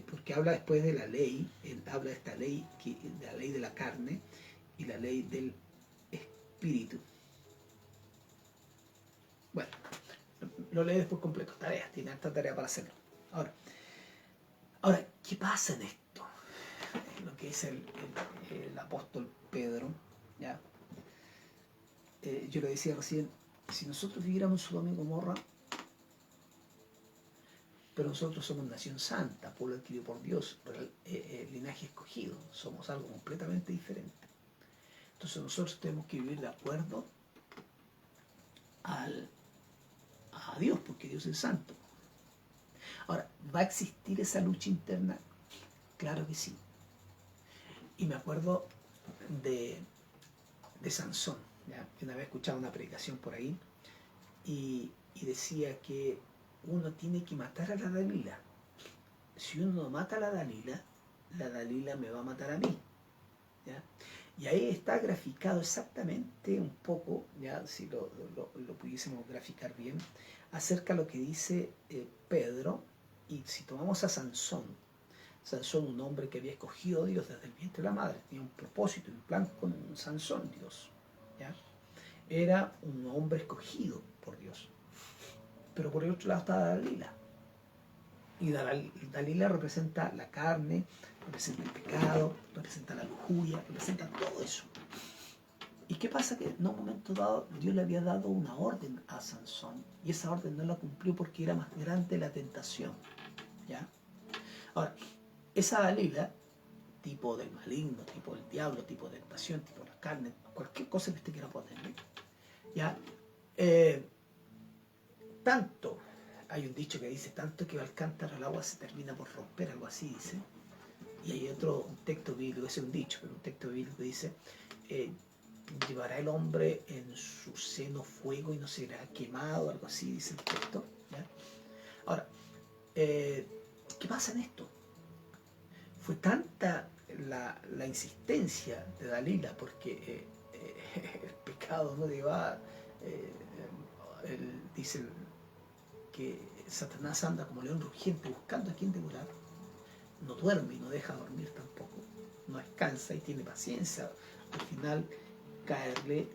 Porque habla después de la ley, él habla de esta ley, de la ley de la carne y la ley del Espíritu. Bueno, lo lee después completo. Tiene esta tarea para hacerlo. Ahora, Ahora, ¿qué pasa en esto? Lo que es el apóstol Pedro, ¿ya? Yo lo decía recién, si nosotros viviéramos en Sodoma y Gomorra, pero nosotros somos nación santa, pueblo adquirido por Dios, linaje escogido, somos algo completamente diferente. Entonces nosotros tenemos que vivir de acuerdo a Dios, porque Dios es santo. Ahora, ¿va a existir esa lucha interna? Claro que sí. Y me acuerdo de Sansón, ¿ya? Una vez escuchaba una predicación por ahí y decía que uno tiene que matar a la Dalila. Si uno no mata a la Dalila me va a matar a mí, ¿ya? Y ahí está graficado exactamente un poco, ya si lo pudiésemos graficar bien, acerca de lo que dice Pedro. Y si tomamos a Sansón, un hombre que había escogido a Dios desde el vientre de la madre, tenía un propósito y un plan con Sansón, Dios, ¿ya? Era un hombre escogido por Dios. Pero por el otro lado estaba Dalila. Y Dalila representa la carne, representa el pecado, representa la lujuria, representa todo eso. ¿Y qué pasa? Que en un momento dado Dios le había dado una orden a Sansón y esa orden no la cumplió porque era más grande la tentación, ¿ya? Ahora, esa Dalila, tipo del maligno, tipo del diablo, tipo de tentación, tipo de la carne, cualquier cosa que usted quiera ponerle, ¿ya? Tanto, hay un dicho que dice, tanto que va al cántaro al agua se termina por romper, algo así dice. Y hay otro, un texto bíblico, ese es un dicho, pero un texto bíblico que dice, llevará el hombre en su seno fuego y no será quemado, algo así dice el texto, ¿ya? Ahora, ¿qué pasa en esto? Fue tanta la insistencia de Dalila, porque el pecado no le va, dice que Satanás anda como león rugiente buscando a quien devorar, no duerme y no deja dormir tampoco, no descansa y tiene paciencia, al final caerle,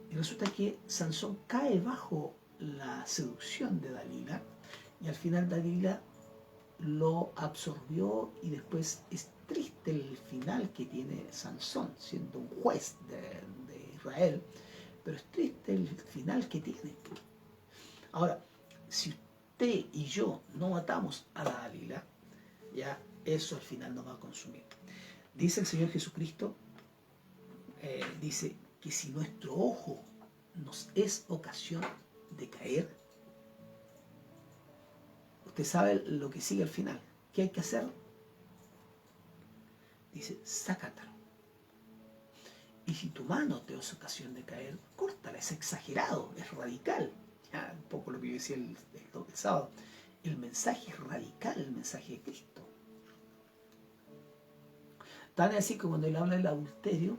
y resulta que Sansón cae bajo la seducción de Dalila y al final Dalila lo absorbió y después es triste el final que tiene Sansón siendo un juez de Israel, pero es triste el final que tiene. Ahora, si usted y yo no matamos a la Dalila, ya eso al final nos va a consumir. Dice el Señor Jesucristo, dice que si nuestro ojo nos es ocasión de caer, usted sabe lo que sigue al final. ¿Qué hay que hacer? Dice, sácatelo. Y si tu mano te es ocasión de caer, córtala. Es exagerado, es radical. Ya un poco lo que yo decía el sábado. El mensaje es radical, el mensaje de Cristo. Tan así como cuando él habla del adulterio,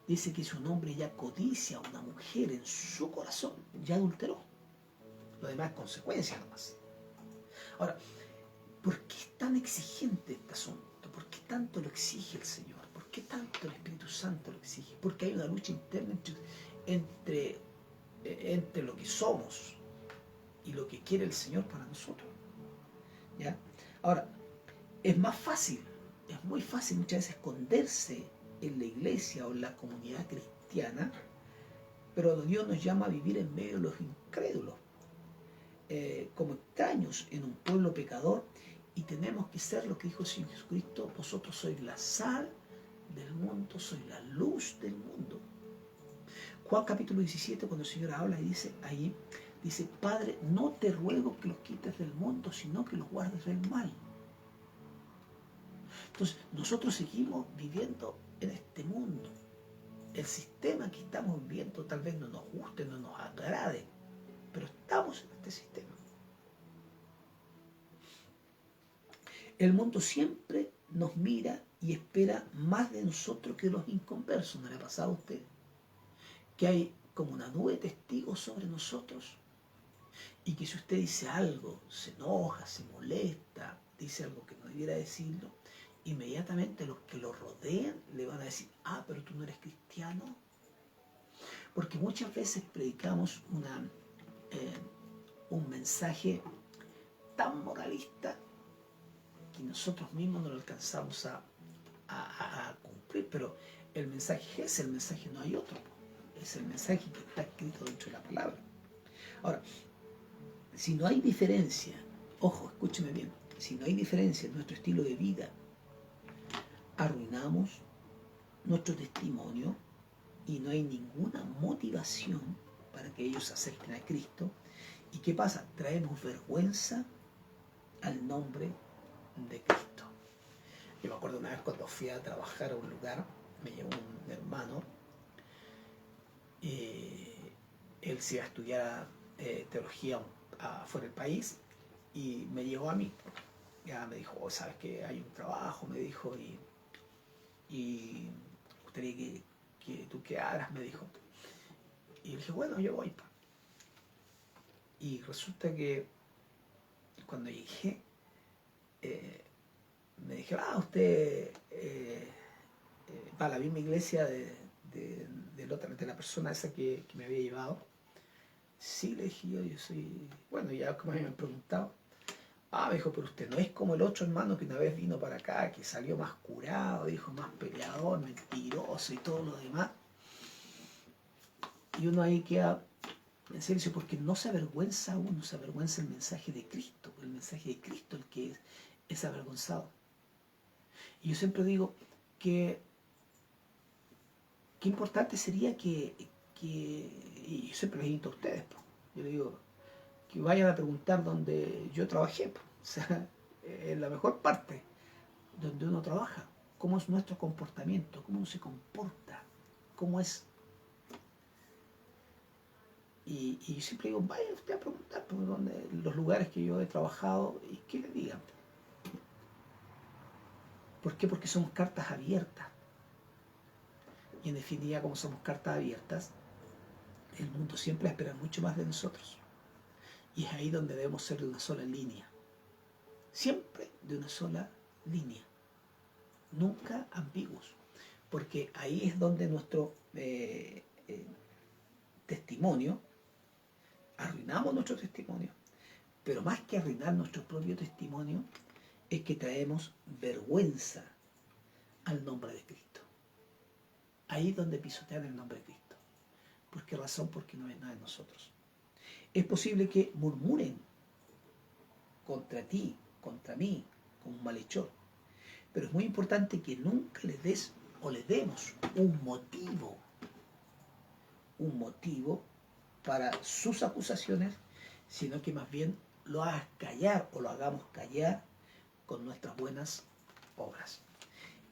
dice que si un hombre ya codicia a una mujer en su corazón, ya adulteró. Lo demás es consecuencia nomás. Ahora, ¿por qué es tan exigente este asunto? ¿Por qué tanto lo exige el Señor? ¿Por qué tanto el Espíritu Santo lo exige? Porque hay una lucha interna entre lo que somos y lo que quiere el Señor para nosotros, ¿ya? Ahora, es más fácil, es muy fácil muchas veces esconderse en la iglesia o en la comunidad cristiana, pero Dios nos llama a vivir en medio de los incrédulos, como extraños en un pueblo pecador, y tenemos que ser lo que dijo el Señor Jesucristo: vosotros sois la sal del mundo, sois la luz del mundo. Juan capítulo 17, cuando el Señor habla y dice ahí, dice, Padre, no te ruego que los quites del mundo, sino que los guardes del mal. Entonces, nosotros seguimos viviendo en este mundo. El sistema que estamos viviendo tal vez no nos guste, no nos agrade, pero estamos en este sistema. El mundo siempre nos mira y espera más de nosotros que de los inconversos. ¿No le ha pasado a usted? Que hay como una nube de testigos sobre nosotros y que si usted dice algo, se enoja, se molesta, dice algo que no debiera decirlo, inmediatamente los que lo rodean le van a decir, ah, pero tú no eres cristiano. Porque muchas veces predicamos un mensaje tan moralista que nosotros mismos no lo alcanzamos a cumplir, pero el mensaje es el mensaje, no hay otro. Es el mensaje que está escrito dentro de la palabra. Ahora, si no hay diferencia, ojo, escúcheme bien, si no hay diferencia en nuestro estilo de vida, arruinamos nuestro testimonio y no hay ninguna motivación para que ellos se acerquen a Cristo. ¿Y qué pasa? Traemos vergüenza al nombre de Cristo. Yo me acuerdo una vez cuando fui a trabajar a un lugar, me llevó un hermano, él se iba a estudiar teología fuera del país y me llegó a mí. Ya me dijo, sabes que hay un trabajo, me dijo, y gustaría que tú quedaras, me dijo. Y le dije, bueno, yo voy. Y resulta que cuando llegué, me dijeron, usted va a la misma iglesia de la persona esa que me había llevado. Sí, le dije yo soy, bueno, ya como me habían preguntado. Me dijo, pero usted no es como el otro hermano que una vez vino para acá, que salió más curado, dijo, más peleador, mentiroso y todo lo demás. Y uno ahí queda en silencio porque no se avergüenza uno, se avergüenza el mensaje de Cristo, el mensaje de Cristo el que es avergonzado. Y yo siempre digo que qué importante sería y yo siempre les invito a ustedes, yo les digo, que vayan a preguntar donde yo trabajé, o sea, en la mejor parte donde uno trabaja, cómo es nuestro comportamiento, cómo uno se comporta, cómo es. Y yo siempre digo, vaya usted a preguntar por los lugares que yo he trabajado y que le digan. ¿Por qué? Porque somos cartas abiertas. Y en definitiva, como somos cartas abiertas, el mundo siempre espera mucho más de nosotros. Y es ahí donde debemos ser de una sola línea. Siempre de una sola línea. Nunca ambiguos. Porque ahí es donde nuestro testimonio, arruinamos nuestro testimonio, pero más que arruinar nuestro propio testimonio, es que traemos vergüenza al nombre de Cristo. Ahí es donde pisotean el nombre de Cristo. ¿Por qué razón? Porque no es nada de nosotros. Es posible que murmuren contra ti, contra mí, como un malhechor. Pero es muy importante que nunca les des o les demos un motivo para sus acusaciones, sino que más bien lo hagas callar o lo hagamos callar con nuestras buenas obras.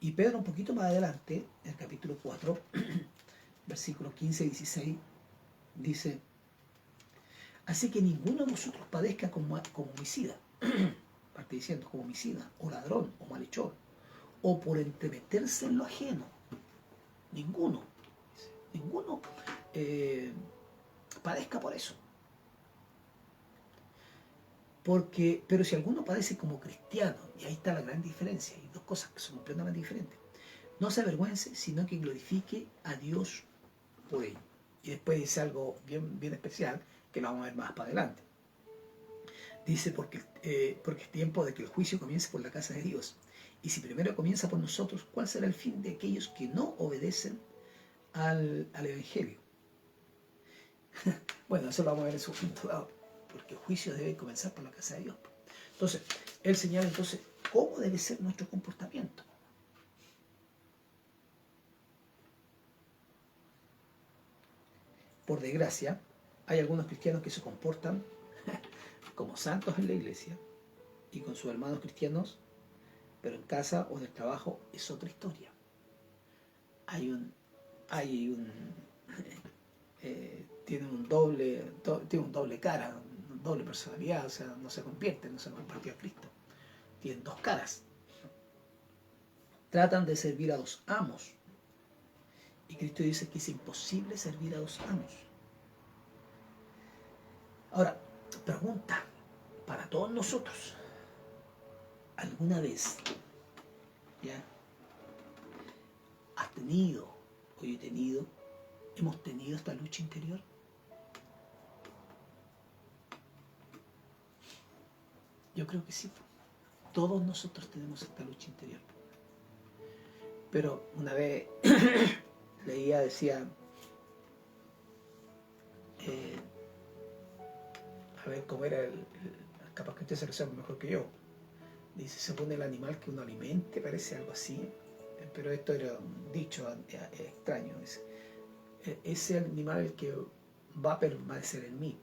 Y Pedro un poquito más adelante, en el capítulo 4, versículos 15 y 16, dice, así que ninguno de vosotros padezca como homicida, parte diciendo, como homicida, o ladrón, o malhechor, o por entremeterse en lo ajeno. Ninguno padezca por eso. Pero si alguno padece como cristiano, y ahí está la gran diferencia, hay dos cosas que son completamente diferentes, no se avergüence, sino que glorifique a Dios por ello. Y después dice algo bien especial, que lo vamos a ver más para adelante. Dice, porque es tiempo de que el juicio comience por la casa de Dios. Y si primero comienza por nosotros, ¿cuál será el fin de aquellos que no obedecen al Evangelio? Bueno, eso lo vamos a ver en su punto dado, porque el juicio debe comenzar por la casa de Dios. Entonces, él señala entonces cómo debe ser nuestro comportamiento. Por desgracia, hay algunos cristianos que se comportan como santos en la iglesia y con sus hermanos cristianos, pero en casa o en el trabajo es otra historia. Tiene un doble cara, una doble personalidad, o sea, no se compartió a Cristo. Tienen dos caras. Tratan de servir a dos amos. Y Cristo dice que es imposible servir a dos amos. Ahora, pregunta para todos nosotros. ¿Alguna vez has tenido, o yo he tenido, hemos tenido esta lucha interior? Yo creo que sí. Todos nosotros tenemos esta lucha interior. Pero una vez leía, decía, a ver cómo era capaz que usted se lo sabe mejor que yo. Dice, se pone el animal que uno alimente, parece algo así. Pero esto era un dicho extraño. Dice, ese animal el que va a permanecer en mí.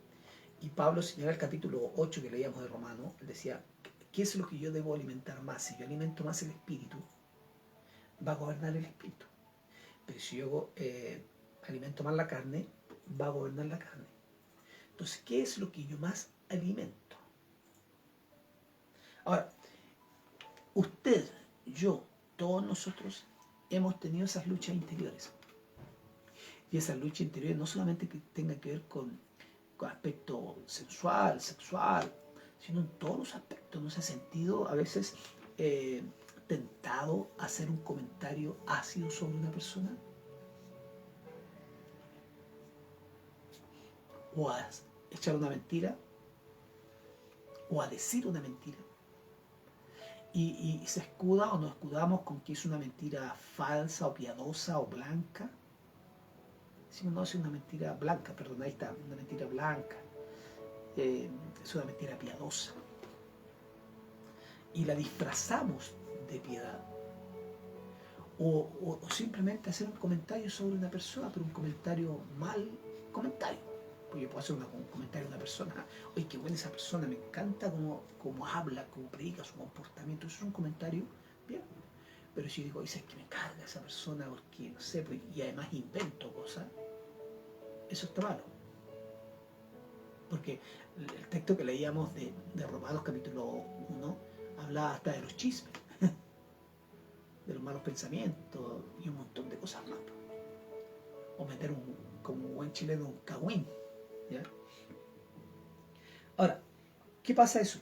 Y Pablo señala el capítulo 8 que leíamos de Romano, él decía, ¿qué es lo que yo debo alimentar más? Si yo alimento más el espíritu, va a gobernar el espíritu. Pero si yo alimento más la carne, va a gobernar la carne. Entonces, ¿qué es lo que yo más alimento? Ahora, usted, yo, todos nosotros hemos tenido esas luchas interiores. Y esas luchas interiores no solamente que tengan que ver con aspecto sensual, sexual, sino en todos los aspectos. ¿No se ha sentido a veces tentado a hacer un comentario ácido sobre una persona? O a echar una mentira, o a decir una mentira. Y se escuda o nos escudamos con que es una mentira falsa o piadosa o blanca. Si no, es una mentira blanca, perdón, ahí está, una mentira blanca. Es una mentira piadosa. Y la disfrazamos de piedad. O simplemente hacer un comentario sobre una persona, pero un comentario mal comentario. Porque yo puedo hacer un comentario de una persona, oye, qué buena esa persona, me encanta cómo habla, cómo predica, su comportamiento. Eso es un comentario bien. Pero si digo, oye, es que me carga esa persona, porque no sé, pues, y además invento cosas, eso está malo. Porque el texto que leíamos de Romanos capítulo 1 hablaba hasta de los chismes, de los malos pensamientos y un montón de cosas más. O meter como un buen chileno, un cagüín. ¿Ya? Ahora, ¿qué pasa eso?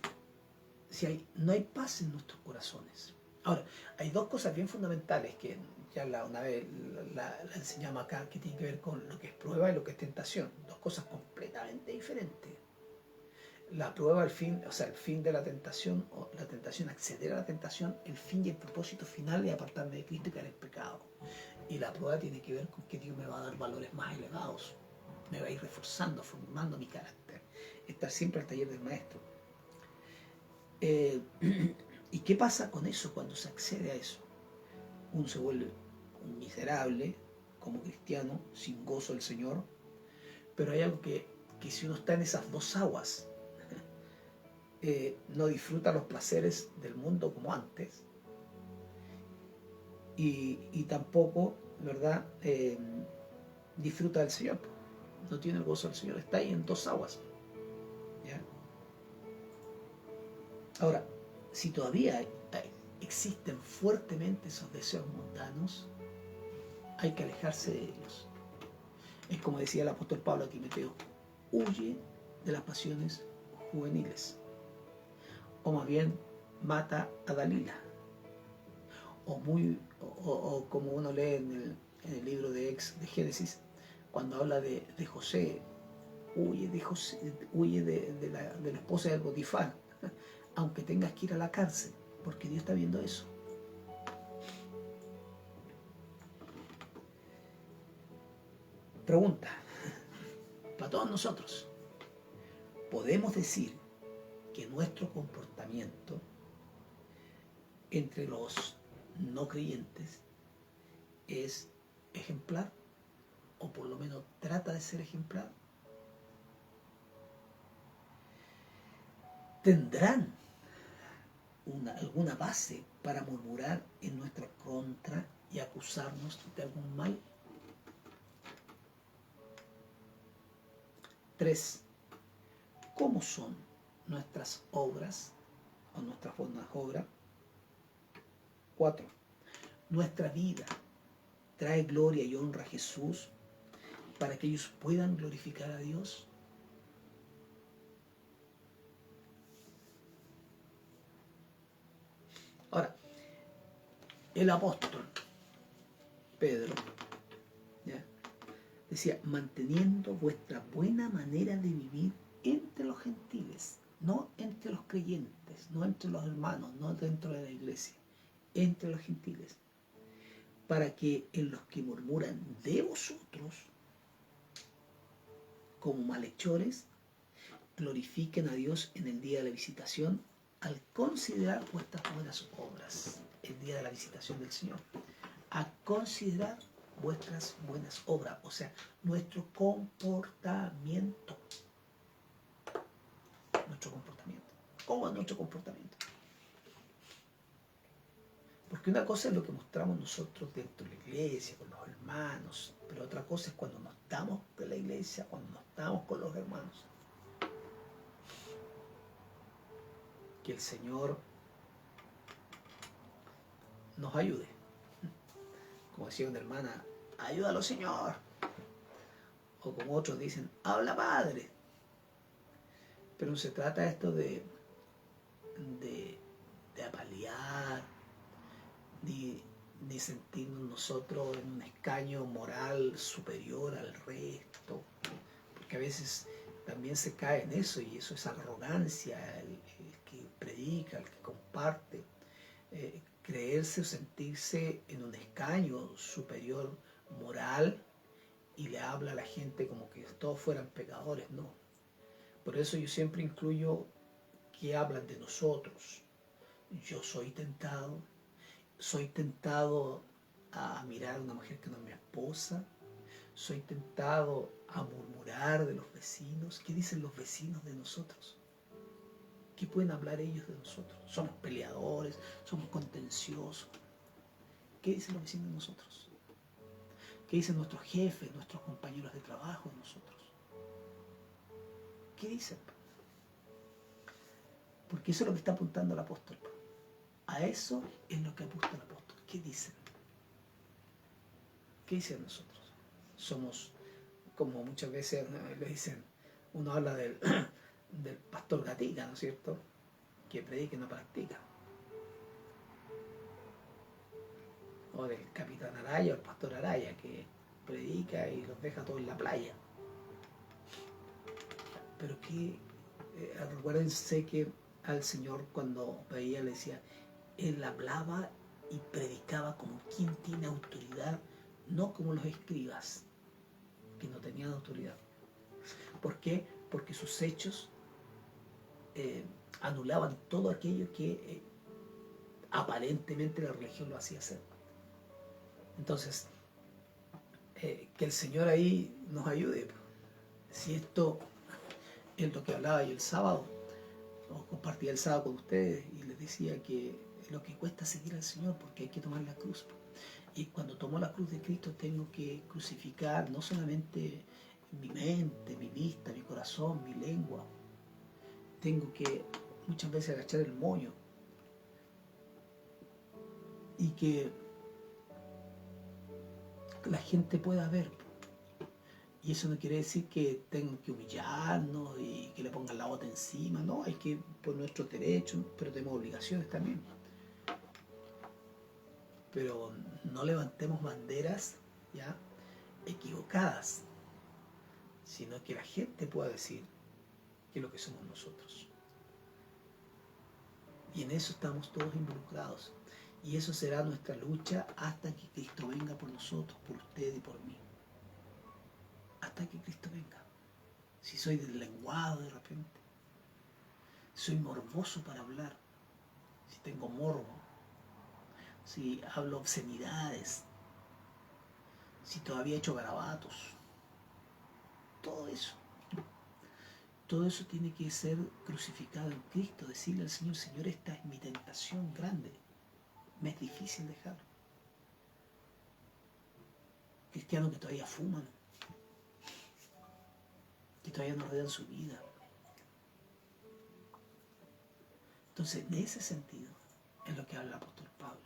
Si no hay paz en nuestros corazones. Ahora, hay dos cosas bien fundamentales que ya una vez la enseñamos acá, que tienen que ver con lo que es prueba y lo que es tentación. Dos cosas completamente diferentes. La prueba, el fin de la tentación, o la tentación, acceder a la tentación, el fin y el propósito final es apartarme de Cristo y caer en pecado. Y la prueba tiene que ver con que Dios me va a dar valores más elevados, me va a ir reforzando, formando mi carácter, estar siempre al taller del maestro. ¿Y qué pasa con eso cuando se accede a eso? Uno se vuelve un miserable como cristiano, sin gozo del Señor, pero hay algo que si uno está en esas dos aguas, no disfruta los placeres del mundo como antes, y tampoco, ¿verdad?, disfruta del Señor. No tiene el gozo del Señor, está ahí en dos aguas. ¿Ya? Ahora, si todavía existen fuertemente esos deseos mundanos, hay que alejarse de ellos. Es como decía el apóstol Pablo a Timoteo, huye de las pasiones juveniles. O más bien, mata a Dalila. O como uno lee en el libro de Génesis, cuando habla de José, huye de la esposa de Potifar, aunque tengas que ir a la cárcel, porque Dios está viendo eso. Pregunta, para todos nosotros, ¿podemos decir que nuestro comportamiento entre los no creyentes es ejemplar? O por lo menos trata de ser ejemplar. ¿Tendrán alguna base para murmurar en nuestra contra y acusarnos de algún mal? 3. ¿Cómo son nuestras obras o nuestras buenas obras? 4. ¿Nuestra vida trae gloria y honra a Jesús para que ellos puedan glorificar a Dios? Ahora, el apóstol Pedro, ¿ya?, decía, manteniendo vuestra buena manera de vivir entre los gentiles. no entre los creyentes, no entre los hermanos, no dentro de la iglesia, entre los gentiles, para que en los que murmuran de vosotros, como malhechores, glorifiquen a Dios en el día de la visitación al considerar vuestras buenas obras, el día de la visitación del Señor, a considerar vuestras buenas obras, o sea, nuestro comportamiento. Nuestro comportamiento. ¿Cómo es nuestro comportamiento? Porque una cosa es lo que mostramos nosotros dentro de la iglesia, con los hermanos, pero otra cosa es cuando no estamos con la iglesia, cuando no estamos con los hermanos. Que el Señor nos ayude. Como decía una hermana, ayúdalo Señor. O como otros dicen, habla Padre. Pero no se trata esto de apalear, ni sentirnos nosotros en un escaño moral superior al resto. Porque a veces también se cae en eso, y eso es arrogancia, el que predica, el que comparte. Creerse o sentirse en un escaño superior moral y le habla a la gente como que todos fueran pecadores, no. Por eso yo siempre incluyo que hablan de nosotros. Yo soy tentado a mirar a una mujer que no es mi esposa, soy tentado a murmurar de los vecinos. ¿Qué dicen los vecinos de nosotros? ¿Qué pueden hablar ellos de nosotros? Somos peleadores, somos contenciosos. ¿Qué dicen los vecinos de nosotros? ¿Qué dicen nuestros jefes, nuestros compañeros de trabajo de nosotros? ¿Qué dicen? Porque eso es lo que está apuntando el apóstol. A eso es lo que apunta el apóstol. ¿Qué dicen? ¿Qué dicen nosotros? Somos, como muchas veces le dicen, uno habla del pastor Gatica, ¿no es cierto? Que predica y no practica. O del capitán Araya o el pastor Araya, que predica y los deja todos en la playa. Pero que recuérdense que al Señor, cuando veía, le decía, él hablaba y predicaba como quien tiene autoridad, no como los escribas, que no tenían autoridad. ¿Por qué? Porque sus hechos anulaban todo aquello que aparentemente la religión lo hacía hacer. Entonces, que el Señor ahí nos ayude. Si esto es lo que hablaba yo el sábado, o compartía el sábado con ustedes y les decía que lo que cuesta seguir al Señor, porque hay que tomar la cruz. Y cuando tomo la cruz de Cristo tengo que crucificar no solamente mi mente, mi vista, mi corazón, mi lengua. Tengo que muchas veces agachar el moño. Y que la gente pueda ver. Y eso no quiere decir que tengan que humillarnos y que le pongan la bota encima. No, hay que por nuestros derechos, pero tenemos obligaciones también. Pero no levantemos banderas ya equivocadas, sino que la gente pueda decir qué es lo que somos nosotros. Y en eso estamos todos involucrados. Y eso será nuestra lucha hasta que Cristo venga por nosotros, por usted y por mí. Hasta que Cristo venga. Si soy deslenguado de repente, soy morboso para hablar, si tengo morbo, si hablo obscenidades, si todavía he hecho garabatos, todo eso tiene que ser crucificado en Cristo, decirle al Señor, Señor, esta es mi tentación grande, me es difícil dejarlo. Cristianos que todavía fuman, que todavía no rodean su vida. Entonces, en ese sentido es lo que habla el apóstol Pablo.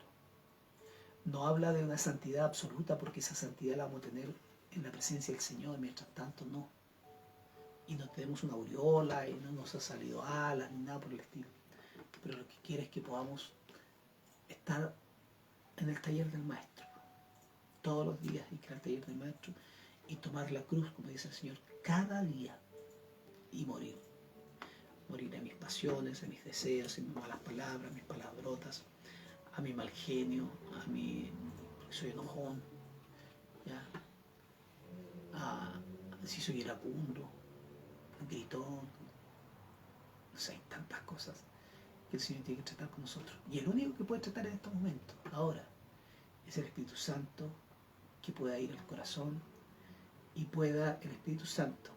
No habla de una santidad absoluta, porque esa santidad la vamos a tener en la presencia del Señor, mientras tanto no. Y no tenemos una aureola y no nos ha salido alas ni nada por el estilo. Pero lo que quiere es que podamos estar en el taller del Maestro todos los días, y que el taller del Maestro y tomar la cruz, como dice el Señor, cada día y morir. morir a mis pasiones, a mis deseos, a mis malas palabras, a mis palabrotas, a mi mal genio, a mi... soy enojón, ¿ya? Si soy iracundo, gritón, no sé, hay tantas cosas que el Señor tiene que tratar con nosotros. Y el único que puede tratar en estos momentos, ahora, es el Espíritu Santo, que pueda ir al corazón y pueda el Espíritu Santo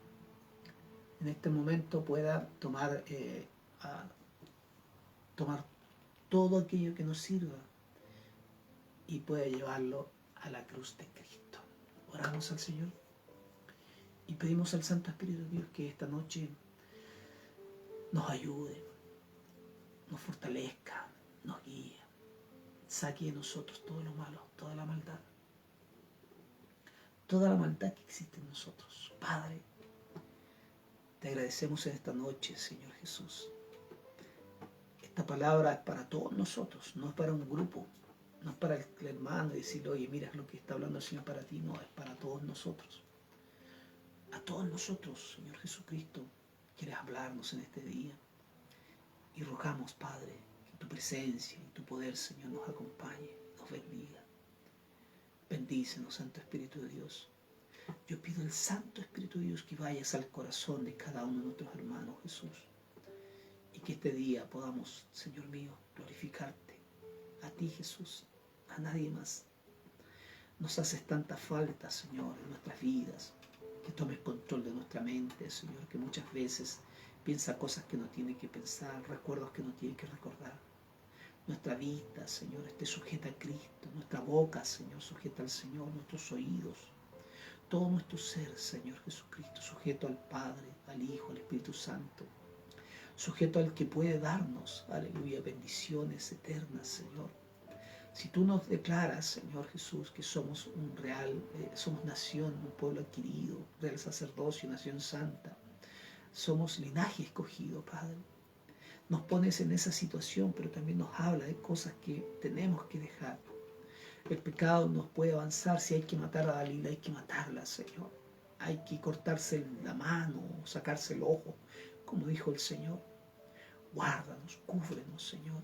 en este momento pueda tomar todo aquello que nos sirva y pueda llevarlo a la cruz de Cristo. Oramos al Señor y pedimos al Santo Espíritu de Dios que esta noche nos ayude, nos fortalezca, nos guíe, saque de nosotros todo lo malo, toda la maldad que existe en nosotros. Padre, te agradecemos en esta noche, Señor Jesús. Esta palabra es para todos nosotros, no es para un grupo, no es para el hermano y decirle, oye, mira lo que está hablando el Señor para ti, no, es para todos nosotros. A todos nosotros, Señor Jesucristo, quieres hablarnos en este día. Y rogamos, Padre, que tu presencia y tu poder, Señor, nos acompañe, nos bendiga. Bendícenos, Santo Espíritu de Dios. Yo pido al Santo Espíritu de Dios que vayas al corazón de cada uno de nuestros hermanos, Jesús. Y que este día podamos, Señor mío, glorificarte. A ti, Jesús, a nadie más. Nos haces tanta falta, Señor, en nuestras vidas. Que tomes control de nuestra mente, Señor, que muchas veces piensa cosas que no tiene que pensar, recuerdos que no tiene que recordar. Nuestra vista, Señor, esté sujeta a Cristo. Nuestra boca, Señor, sujeta al Señor. Nuestros oídos. Todo nuestro ser, Señor Jesucristo, sujeto al Padre, al Hijo, al Espíritu Santo. Sujeto al que puede darnos, aleluya, bendiciones eternas, Señor. Si tú nos declaras, Señor Jesús, que somos un real, somos nación, un pueblo adquirido, real sacerdocio, nación santa, somos linaje escogido, Padre. Nos pones en esa situación, pero también nos habla de cosas que tenemos que dejar. El pecado nos puede avanzar. Si hay que matar a Dalila, hay que matarla, Señor. Hay que cortarse la mano, sacarse el ojo, como dijo el Señor. Guárdanos, cúbrenos, Señor.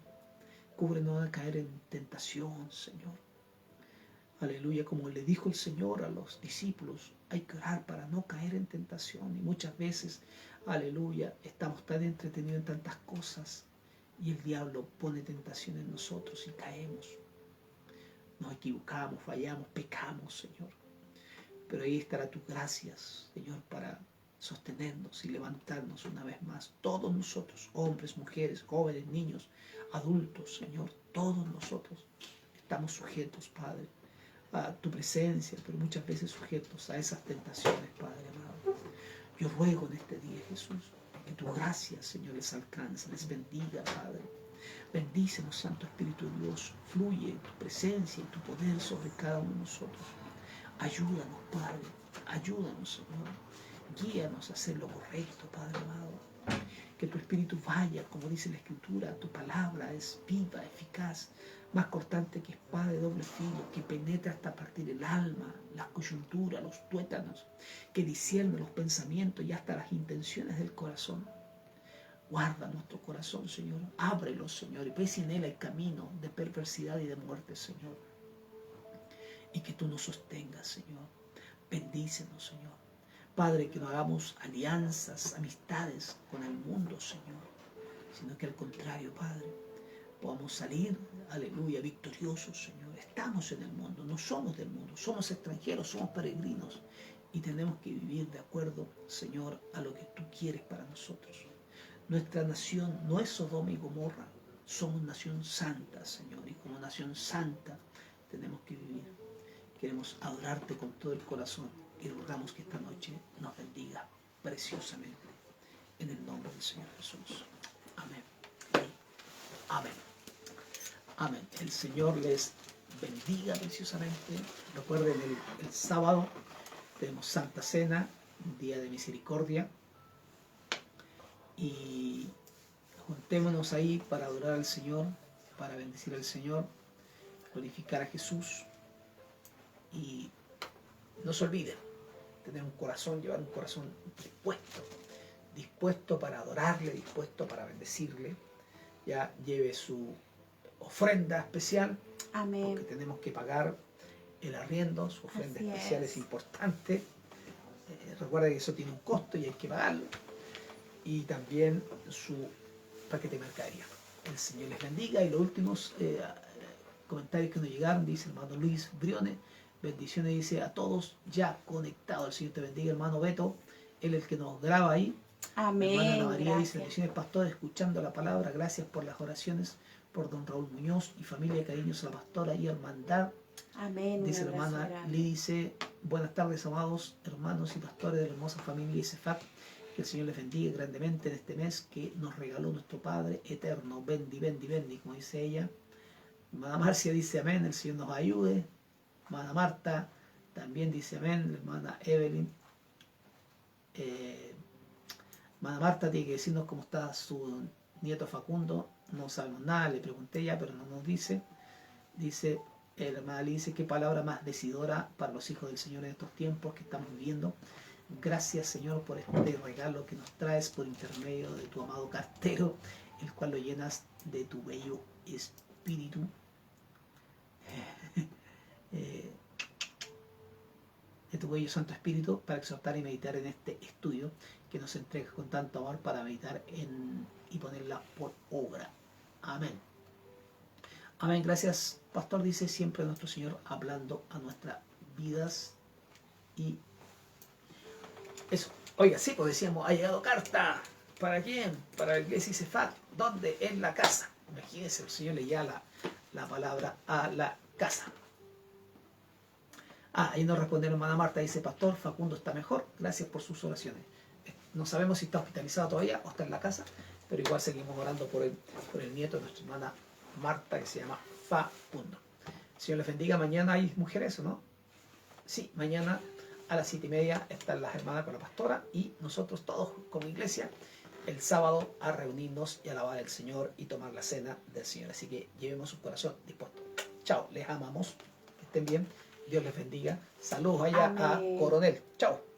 Cúbrenos de caer en tentación, Señor. Aleluya, como le dijo el Señor a los discípulos, hay que orar para no caer en tentación. Y muchas veces, aleluya, estamos tan entretenidos en tantas cosas y el diablo pone tentación en nosotros y caemos. Nos equivocamos, fallamos, pecamos, Señor. Pero ahí estará tu gracias, Señor, para sostenernos y levantarnos una vez más. Todos nosotros, hombres, mujeres, jóvenes, niños, adultos, Señor, todos nosotros estamos sujetos, Padre, a tu presencia, pero muchas veces sujetos a esas tentaciones, Padre amado. Yo ruego en este día, Jesús, que tu gracia, Señor, les alcance, les bendiga, Padre. Bendícenos, Santo Espíritu de Dios, fluye tu presencia y tu poder sobre cada uno de nosotros. Ayúdanos, Padre, ayúdanos, Señor. Guíanos a hacer lo correcto, Padre amado. Que tu Espíritu vaya, como dice la Escritura, tu palabra es viva, eficaz, más cortante que espada de doble filo, que penetra hasta partir el alma, las coyunturas, los tuétanos, que discierne los pensamientos y hasta las intenciones del corazón. Guarda nuestro corazón, Señor. Ábrelo, Señor, y ves en él el camino de perversidad y de muerte, Señor. Y que tú nos sostengas, Señor. Bendícenos, Señor. Padre, que no hagamos alianzas, amistades con el mundo, Señor, sino que al contrario, Padre, podamos salir, aleluya, victoriosos, Señor. Estamos en el mundo, no somos del mundo, somos extranjeros, somos peregrinos y tenemos que vivir de acuerdo, Señor, a lo que tú quieres para nosotros. Nuestra nación no es Sodoma y Gomorra, somos nación santa, Señor, y como nación santa tenemos que vivir. Queremos adorarte con todo el corazón y rogamos que esta noche nos bendiga preciosamente. En el nombre del Señor Jesús. Amén. Amén. Amén. El Señor les bendiga preciosamente. Recuerden, el sábado tenemos Santa Cena, un día de misericordia. Y juntémonos ahí para adorar al Señor, para bendecir al Señor, glorificar a Jesús. Y no se olviden, tener un corazón, llevar un corazón dispuesto dispuesto para adorarle, dispuesto para bendecirle, ya lleve su ofrenda especial. Amén. Porque tenemos que pagar el arriendo, su ofrenda Así especial es importante. Recuerda que eso tiene un costo y hay que pagarlo. Y también su paquete de mercadería. El Señor les bendiga. Y los últimos comentarios que nos llegaron, dice el hermano Luis Briones, bendiciones, dice a todos ya conectados. El Señor te bendiga, hermano Beto, él es el que nos graba ahí. Amén. La hermana Ana María dice, Gracias. bendiciones pastor, escuchando la palabra, gracias por las oraciones por don Raúl Muñoz y familia, cariños a la pastora y hermandad. Amén. Dice Un la abrazo hermana grande. Lee, dice, buenas tardes amados hermanos y pastores de la hermosa familia ICEFAC, que el Señor les bendiga grandemente en este mes que nos regaló nuestro Padre eterno, bendi, bendi, bendi, como dice ella. Hermana Marcia dice amén, el Señor nos ayude. Hermana Marta también dice amén, la hermana Evelyn. Hermana Marta tiene que decirnos cómo está su nieto Facundo, no sabemos nada, le pregunté ya, pero no nos dice. Dice, la hermana Lee dice, qué palabra más decidora para los hijos del Señor en estos tiempos que estamos viviendo. Gracias, Señor, por este regalo que nos traes por intermedio de tu amado cartero, el cual lo llenas de tu bello espíritu. De tu bello Santo Espíritu, para exhortar y meditar en este estudio que nos entregas con tanto amor para meditar y ponerla por obra. Amén. Amén. Gracias, pastor, dice siempre nuestro Señor hablando a nuestras vidas. Y eso. Oiga, sí, pues decíamos, ha llegado carta. ¿Para quién? Para la iglesia ICEFAC. ¿Dónde? En la casa. Imagínense, el Señor le llama la palabra a la casa. Ahí nos responde la hermana Marta, dice, pastor, Facundo está mejor, gracias por sus oraciones. No sabemos si está hospitalizado todavía o está en la casa, pero igual seguimos orando por el nieto de nuestra hermana Marta, que se llama Facundo. Señor les bendiga. Mañana hay mujeres, ¿o no? Sí, mañana a las 7:30 están las hermanas con la pastora y nosotros todos como iglesia el sábado a reunirnos y alabar al Señor y tomar la cena del Señor. Así que llevemos su corazón dispuesto. Chao, les amamos, que estén bien, Dios les bendiga. Saludos allá. Amén. A Coronel. Chao.